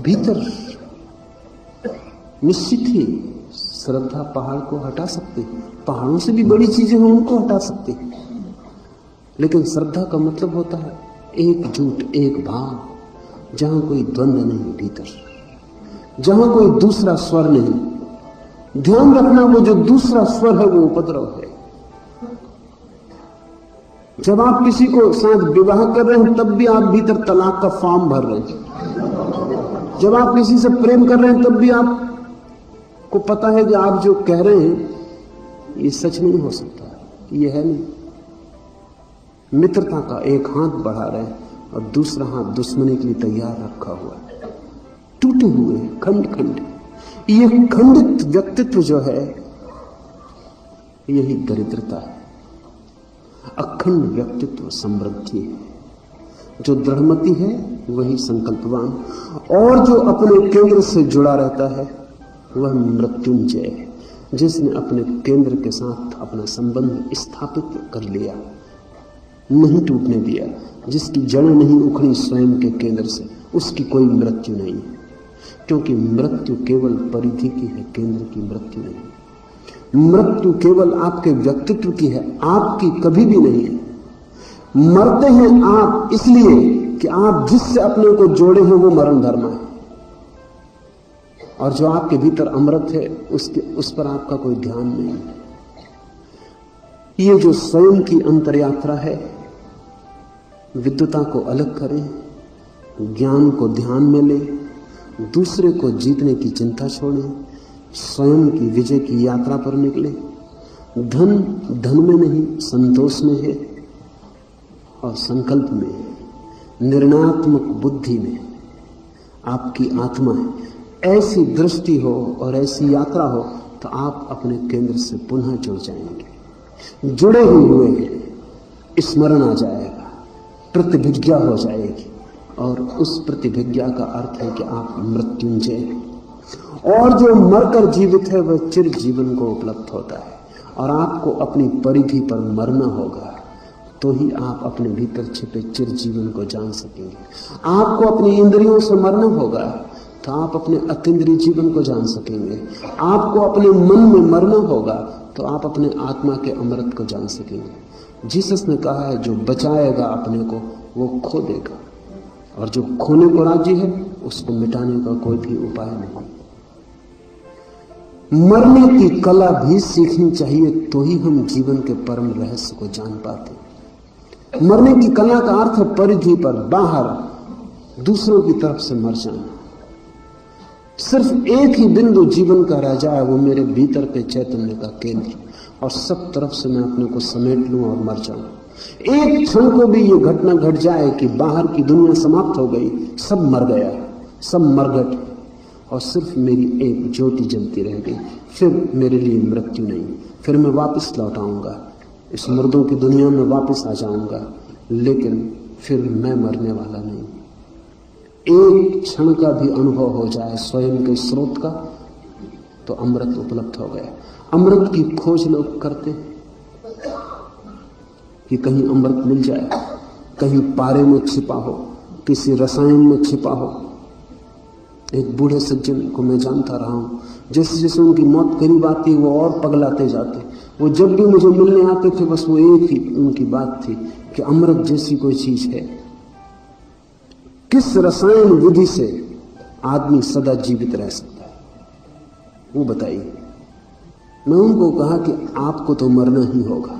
भीतर निश्चित ही श्रद्धा पहाड़ को हटा सकती, पहाड़ों से भी बड़ी चीजें हैं उनको हटा सकती, लेकिन श्रद्धा का मतलब होता है एकजुट, एक भाव, जहां कोई द्वंद्व नहीं भीतर, जहां कोई दूसरा स्वर नहीं। ध्यान रखना वो जो दूसरा स्वर है वो उपद्रव है। जब आप किसी को साथ विवाह कर रहे हैं तब भी आप भीतर तलाक का फॉर्म भर रहे हैं। जब आप किसी से प्रेम कर रहे हैं तब भी आपको पता है कि आप जो कह रहे हैं ये सच नहीं हो सकता, ये है नहीं। मित्रता का एक हाथ बढ़ा रहे और दूसरा हाथ दुश्मनी के लिए तैयार रखा हुआ है। टूटे हुए खंड खंड, ये खंडित व्यक्तित्व जो है यही दरिद्रता है। अखंड व्यक्तित्व समृद्धि है। जो दृढ़मति है वही संकल्पवान, और जो अपने केंद्र से जुड़ा रहता है वह मृत्युंजय है, जिसने अपने केंद्र के साथ अपना संबंध स्थापित कर लिया, नहीं टूटने दिया, जिसकी जड़ें नहीं उखड़ी स्वयं के केंद्र से, उसकी कोई मृत्यु नहीं है। क्योंकि मृत्यु केवल परिधि की है, केंद्र की मृत्यु नहीं। मृत्यु केवल आपके व्यक्तित्व की है, आपकी कभी भी नहीं है। मरते हैं आप इसलिए कि आप जिससे अपने को जोड़े हैं वो मरण धर्म है, और जो आपके भीतर अमृत है उस पर आपका कोई ध्यान नहीं है। ये जो स्वयं की अंतरयात्रा है, विद्वता को अलग करें, ज्ञान को ध्यान में लें, दूसरे को जीतने की चिंता छोड़ें, स्वयं की विजय की यात्रा पर निकले। धन धन में नहीं, संतोष में है और संकल्प में है, निर्णयात्मक बुद्धि में आपकी आत्मा है। ऐसी दृष्टि हो और ऐसी यात्रा हो तो आप अपने केंद्र से पुनः जुड़ जाएंगे। जुड़े ही हुए हैं, स्मरण आ जाएगा, प्रतिभिज्ञा हो जाएगी, और उस प्रतिभिज्ञा का अर्थ है कि आप मृत्युंजय हैं। और जो मरकर जीवित है वह चिर जीवन को उपलब्ध होता है, और आपको अपनी परिधि पर मरना होगा तो ही आप अपने भीतर छिपे चिर जीवन को जान सकेंगे। आपको अपनी इंद्रियों से मरना होगा तो आप अपने अतीन्द्रिय जीवन को जान सकेंगे। आपको अपने मन में मरना होगा तो आप अपने आत्मा के अमृत को जान सकेंगे। जीसस ने कहा है, जो बचाएगा अपने को वो खो देगा, और जो खोने को राजी है उसको मिटाने का कोई भी उपाय नहीं। मरने की कला भी सीखनी चाहिए, तो ही हम जीवन के परम रहस्य को जान पाते हैं। मरने की कला का अर्थ है परिधि पर बाहर दूसरों की तरफ से मर जाना। सिर्फ एक ही बिंदु जीवन का रह जाए, वो मेरे भीतर के चैतन्य का केंद्र, और सब तरफ से मैं अपने को समेट लूं और मर जाऊं। एक क्षण को भी ये घटना घट जाए कि बाहर की दुनिया समाप्त हो गई, सब मर गया, सब मरघट, और सिर्फ मेरी एक ज्योति जलती रह गई, फिर मेरे लिए मृत्यु नहीं। फिर मैं वापस लौट आऊंगा, इस मुर्दों की दुनिया में वापस आ जाऊंगा, लेकिन फिर मैं मरने वाला नहीं। एक क्षण का भी अनुभव हो जाए स्वयं के स्रोत का तो अमृत उपलब्ध हो गया। अमृत की खोज लोग करते हैं कि कहीं अमृत मिल जाए, कहीं पारे में छिपा हो, किसी रसायन में छिपा हो। एक बूढ़े सज्जन को मैं जानता रहा हूं, जैसे जैसे उनकी मौत करीब आती वो और पगलाते जाते। वो जब भी मुझे मिलने आते थे बस वो एक ही उनकी बात थी कि अमृत जैसी कोई चीज है। किस रसायन विधि से आदमी सदा जीवित रह सकता है, वो बताइए। मैं उनको कहा कि आपको तो मरना ही होगा,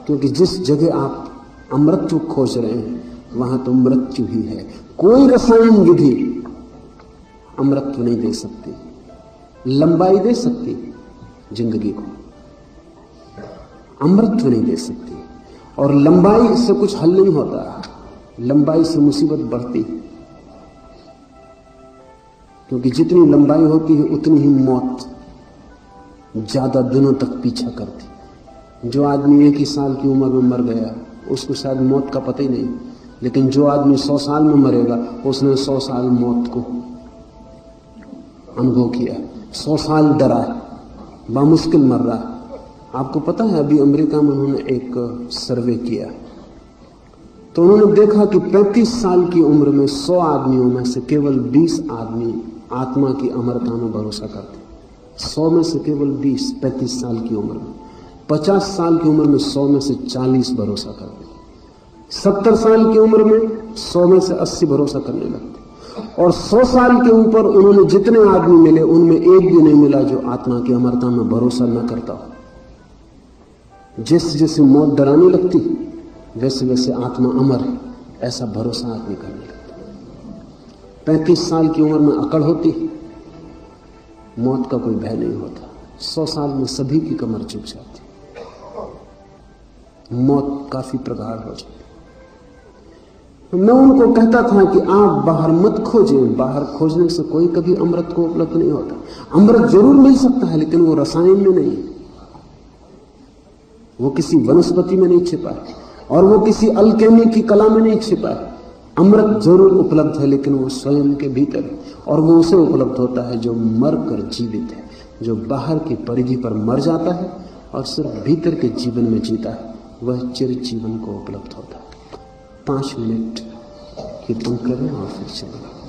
क्योंकि जिस जगह आप अमृत खोज रहे हैं वहां तो मृत्यु ही है। कोई रसायन विधि अमृत्व नहीं दे सकती, लंबाई दे सकती जिंदगी को, अमृत्व नहीं दे सकती। और लंबाई से कुछ हल नहीं होता, लंबाई से मुसीबत बढ़ती, क्योंकि जितनी लंबाई होती है उतनी ही मौत ज्यादा दिनों तक पीछा करती। जो आदमी 1 ही साल की उम्र में मर गया उसको शायद मौत का पता ही नहीं, लेकिन जो आदमी 100 साल में मरेगा उसने 100 साल मौत को अनुभव किया, 100 साल डरा है, बामुश्किल मर रहा है। आपको पता है अभी अमेरिका में उन्होंने एक सर्वे किया तो उन्होंने देखा कि 35 साल की उम्र में 100 आदमियों में से केवल 20 आदमी आत्मा की अमरता में भरोसा करते। 100 में से केवल 20 35 साल की उम्र में। 50 साल की उम्र में 100 में से 40 भरोसा करते। 70 साल की उम्र में 100 में से 80 भरोसा करने लगते। और 100 साल के ऊपर उन्होंने जितने आदमी मिले उनमें एक भी नहीं मिला जो आत्मा की अमरता में भरोसा न करता हो। जैसे जैसे मौत डराने लगती वैसे वैसे आत्मा अमर है ऐसा भरोसा आदमी करने लगता। 35 साल की उम्र में अकड़ होती, मौत का कोई भय नहीं होता। 100 साल में सभी की कमर झुक जाती, मौत काफी प्रगाढ़ हो जाती। मैं उनको कहता था कि आप बाहर मत खोजें, बाहर खोजने से कोई कभी अमृत को उपलब्ध नहीं होता। अमृत जरूर मिल सकता है, लेकिन वो रसायन में नहीं, वो किसी वनस्पति में नहीं छिपा है, और वो किसी अल्केमी की कला में नहीं छिपा है। अमृत जरूर उपलब्ध है, लेकिन वो स्वयं के भीतर है, और वो उसे उपलब्ध होता है जो मर कर जीवित है, जो बाहर की परिधि पर मर जाता है और सिर्फ भीतर के जीवन में जीता है, वह चिर जीवन को उपलब्ध होता है। 5 मिनट कीर्तन करें और फिर चलें।